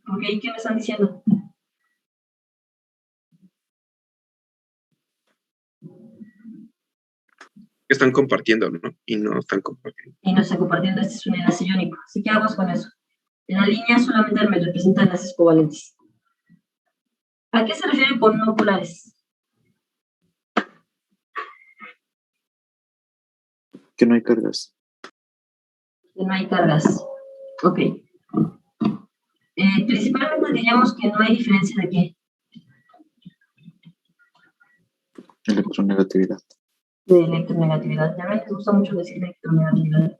Porque ahí, ¿qué me están diciendo? Están compartiendo, ¿no? Y no están compartiendo. Y no están compartiendo, este es un enlace iónico. Así que aguas con eso. En la línea solamente me representan enlaces covalentes. ¿A qué se refiere con no polares? Que no hay cargas. Que no hay cargas. Ok. Principalmente diríamos que no hay diferencia de qué. Electronegatividad. De electronegatividad. Ya ven, les gusta mucho decir electronegatividad.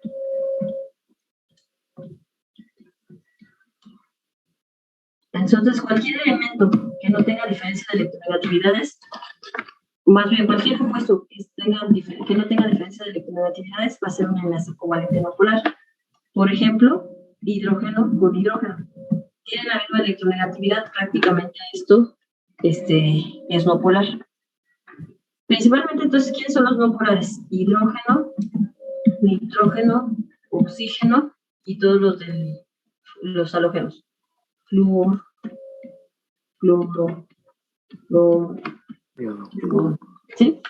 Entonces, cualquier elemento que no tenga diferencia de electronegatividades, más bien cualquier compuesto que no tenga diferencia de electronegatividades, va a ser un enlace covalente no polar. Por ejemplo, hidrógeno con hidrógeno. Tienen la misma electronegatividad, prácticamente esto es no polar. Principalmente, entonces, ¿quiénes son los no polares? Hidrógeno, nitrógeno, oxígeno y todos los halógenos. Flúor, cloro, ¿sí?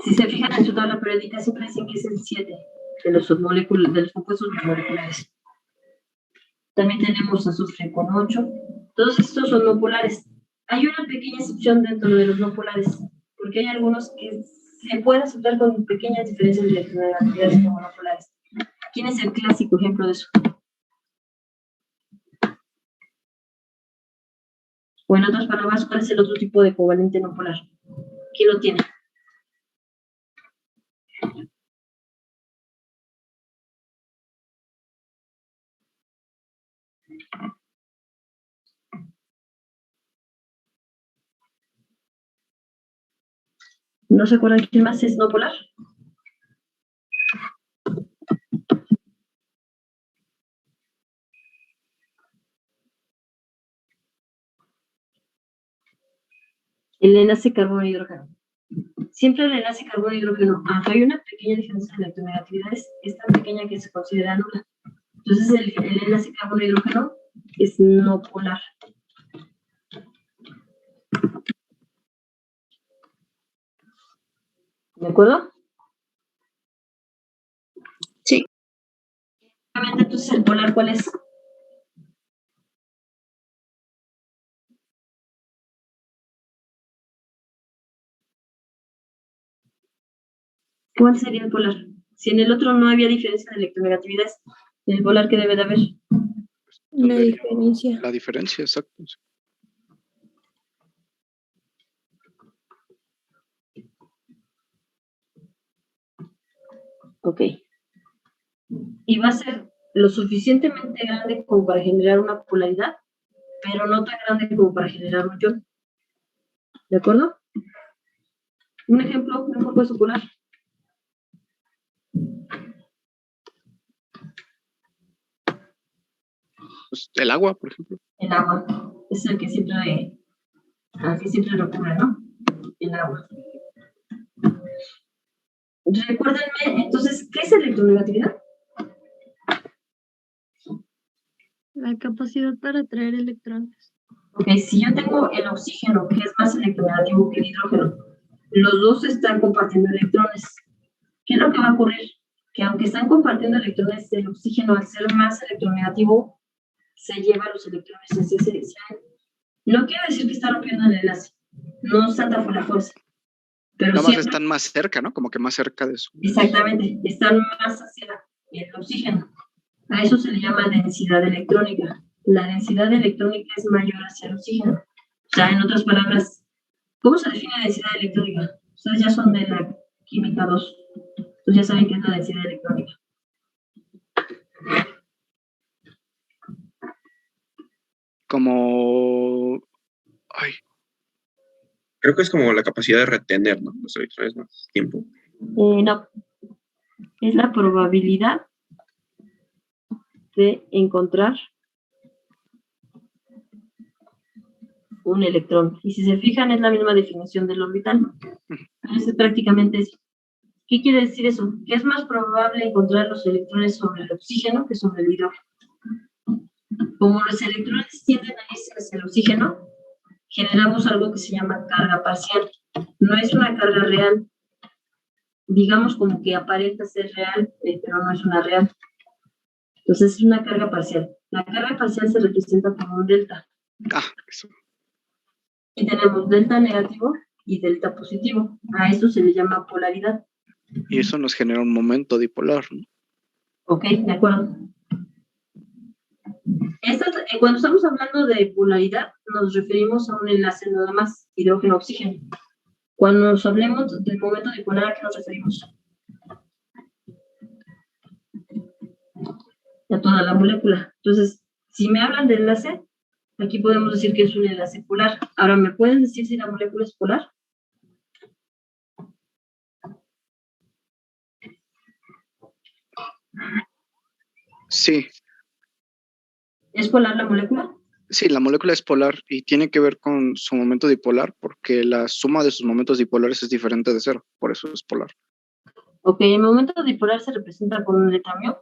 Si se fijan en su tabla periódica, siempre dicen que es el 7 de los compuestos moleculares. También tenemos azufre con 8. Todos estos son no polares. Hay una pequeña excepción dentro de los no polares, porque hay algunos que se puede aceptar con pequeñas diferencias de electronegatividades como no polares. ¿Quién es el clásico ejemplo de eso? O en otras palabras, ¿cuál es el otro tipo de covalente no polar? ¿Quién lo tiene? ¿No se acuerdan quién más es no polar? El enlace carbono-hidrógeno. Siempre el enlace carbono-hidrógeno, aunque hay una pequeña diferencia de electronegatividades, es tan pequeña que se considera nula. Entonces el enlace carbono-hidrógeno es no polar. ¿De acuerdo? Sí. Entonces el polar, ¿cuál es? ¿Cuál sería el polar? Si en el otro no había diferencia de electronegatividades, ¿en el polar qué debe de haber? La diferencia. La diferencia, exacto. Ok. Y va a ser lo suficientemente grande como para generar una polaridad, pero no tan grande como para generar un ion. ¿De acuerdo? Un ejemplo, un compuesto polar. Pues el agua, por ejemplo. El agua. Es el que siempre recurre, ¿no? El agua. Recuérdenme, entonces, ¿qué es electronegatividad? La capacidad para atraer electrones. Ok, si yo tengo el oxígeno, que es más electronegativo que el hidrógeno, los dos están compartiendo electrones. ¿Qué es lo que va a ocurrir? Que aunque están compartiendo electrones, el oxígeno, al ser más electronegativo, se lleva los electrones hacia ese. No quiere decir que está rompiendo el enlace. No es tanta la fuerza. Pero nada más siempre, están más cerca, ¿no? Como que más cerca de eso. exactamente, están más hacia el oxígeno. A eso se le llama densidad electrónica. La densidad electrónica es mayor hacia el oxígeno. O sea, en otras palabras, ¿cómo se define densidad electrónica? Ustedes ya son de la química 2. Entonces ya saben qué es la densidad electrónica. Como... Ay. Creo que es como la capacidad de retener, ¿no? Los electrones más tiempo. No. Es la probabilidad de encontrar un electrón. Y si se fijan, es la misma definición del orbital. Es prácticamente eso. ¿Qué quiere decir eso? Que es más probable encontrar los electrones sobre el oxígeno que sobre el hidrógeno. Como los electrones tienden a irse hacia el oxígeno, generamos algo que se llama carga parcial. No es una carga real. Digamos como que aparenta ser real, pero no es una real. Entonces es una carga parcial. La carga parcial se representa como un delta. Eso. Y tenemos delta negativo y delta positivo. A eso se le llama polaridad. Y eso nos genera un momento dipolar, ¿no? Ok, de acuerdo. Cuando estamos hablando de polaridad, nos referimos a un enlace nada más, hidrógeno-oxígeno. Cuando nos hablemos del momento dipolar, ¿a qué nos referimos? A toda la molécula. Entonces, si me hablan de enlace, aquí podemos decir que es un enlace polar. Ahora, ¿me pueden decir si la molécula es polar? Sí. ¿Es polar la molécula? Sí, la molécula es polar y tiene que ver con su momento dipolar porque la suma de sus momentos dipolares es diferente de cero, por eso es polar. Ok, el momento dipolar se representa con una letra mu.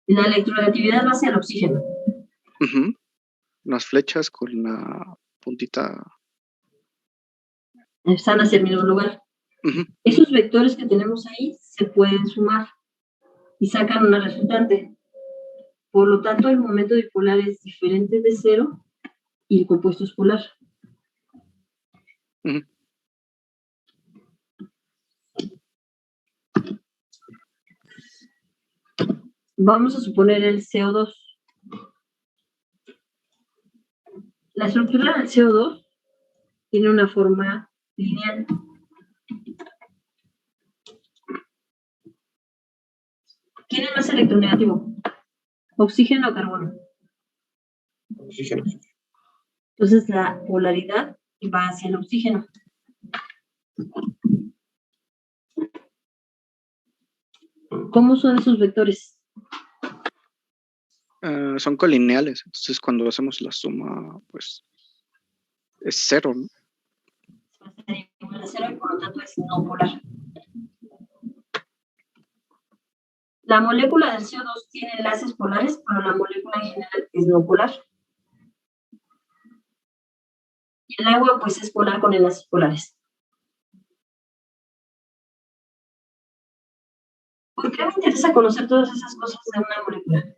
La electronegatividad va hacia el oxígeno. Las flechas con la puntita están hacia el mismo lugar. Esos vectores que tenemos ahí se pueden sumar y sacan una resultante. Por lo tanto, el momento dipolar es diferente de cero y el compuesto es polar. Vamos a suponer el CO2. La estructura del CO2 tiene una forma lineal. ¿Quién es más electronegativo? ¿Oxígeno o carbono? Oxígeno. Entonces la polaridad va hacia el oxígeno. ¿Cómo son esos vectores? Son colineales, entonces cuando hacemos la suma, pues es cero, ¿no? Sería igual a cero y por lo tanto es no polar. La molécula del CO2 tiene enlaces polares, pero la molécula en general es no polar. Y el agua, pues, es polar con enlaces polares. ¿Por qué me interesa conocer todas esas cosas de una molécula?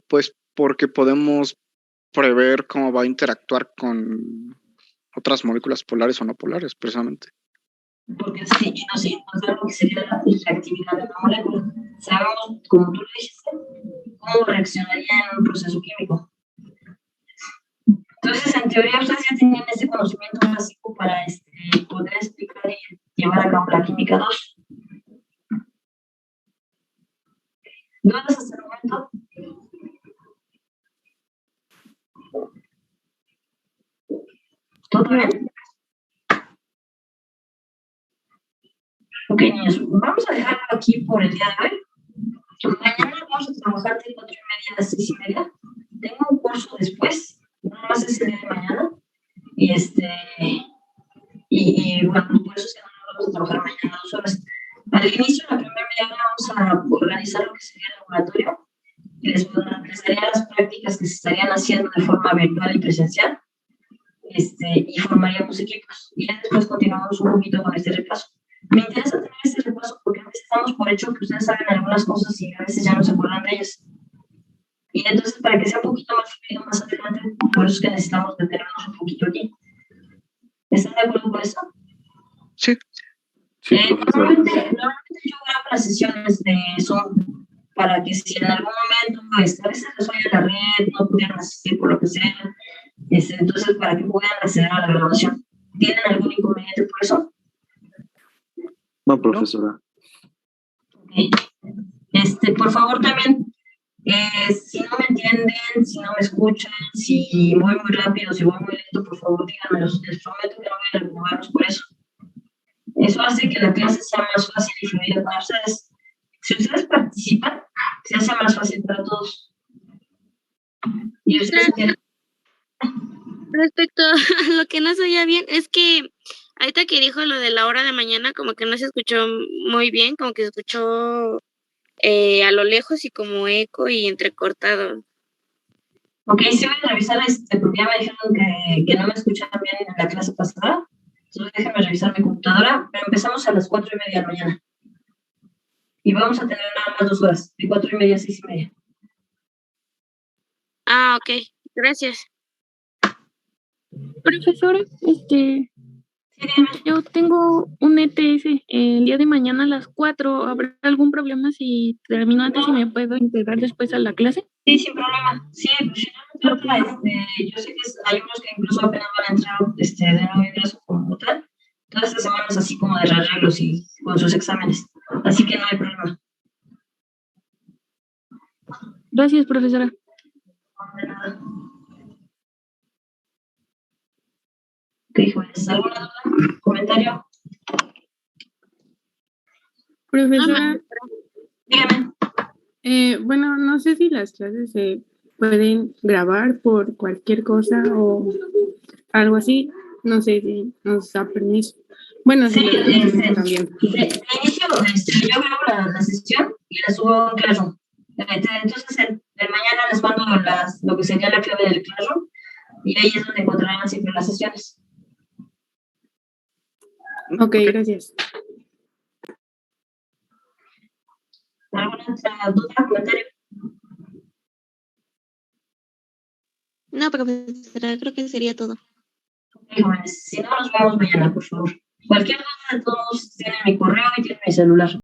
Pues porque podemos prever cómo va a interactuar con otras moléculas polares o no polares, precisamente. Porque sí, nos da lo que sería la reactividad de una molécula. Sabemos, como tú lo dijiste, cómo reaccionaría en un proceso químico. Entonces, en teoría, ustedes ya tenían ese conocimiento básico para poder explicar y llevar a cabo la química 2. ¿Dudas hasta el momento? ¿Todo bien? Ok, niños, vamos a dejarlo aquí por el día de hoy. Mañana vamos a trabajar de 4:30 a 6:30. Tengo un curso después, nada más es el día de mañana. Y bueno, por eso es que no vamos a trabajar mañana 2 horas. Al inicio, la primera media hora, vamos a organizar lo que sería el laboratorio y les daría las prácticas que se estarían haciendo de forma virtual y presencial. Y formaríamos equipos. Y ya después continuamos un poquito con este repaso. Me interesa tener este repaso porque a veces damos por hecho que ustedes saben algunas cosas y a veces ya no se acuerdan de ellas. Y entonces, para que sea un poquito más fluido más adelante, por eso es que necesitamos detenernos un poquito aquí. ¿Están de acuerdo con eso? Sí. Normalmente yo grabo las sesiones de Zoom para que si en algún momento, a veces les falla la red, no pudieran asistir por lo que sea, entonces para que puedan acceder a la grabación. ¿Tienen algún inconveniente por eso? No, profesora. Okay. Por favor también, si no me entienden, si no me escuchan, si voy muy rápido, si voy muy lento, por favor díganmelo. Les prometo que no voy a reprobarlos por eso. Eso hace que la clase sea más fácil y fluida para ustedes. Si ustedes participan, se hace más fácil para todos. Y ustedes tienen... Respecto a lo que no se oía bien, es que ahorita que dijo lo de la hora de mañana, como que no se escuchó muy bien, como que se escuchó a lo lejos y como eco y entrecortado. Ok, sí voy a revisar porque ya me dijeron que no me escuchaban bien en la clase pasada. Entonces déjenme revisar mi computadora, pero empezamos a las 4:30 de la mañana. Y vamos a tener nada más 2 horas, de 4:30 a 6:30. Ah, ok, gracias. Profesora, yo tengo un ETS el día de mañana a las 4. ¿Habrá algún problema si termino antes y me puedo integrar después a la clase? Sí, sin problema. Sí, pues yo sé que hay unos que incluso apenas van a entrar de nuevo ingreso como tal. Todas estas semanas así como de arreglos y con sus exámenes. Así que no hay problema. Gracias, profesora. No, de nada. Ok, jóvenes, ¿alguna duda? ¿Comentario? Profesora, dígame. Bueno, no sé si las clases se pueden grabar por cualquier cosa o algo así. No sé si nos da permiso. Bueno, Sí, si lo permiten también. De inicio, yo grabo la sesión y la subo en Classroom. Entonces, el mañana les mando lo que sería la clave del Classroom y ahí es donde encontrarán siempre las sesiones. Ok, gracias. ¿Alguna otra duda, comentario? No, profesora, creo que sería todo. Ok, jóvenes, si no, nos vemos mañana, por favor. Cualquier duda, todos tienen mi correo y tienen mi celular.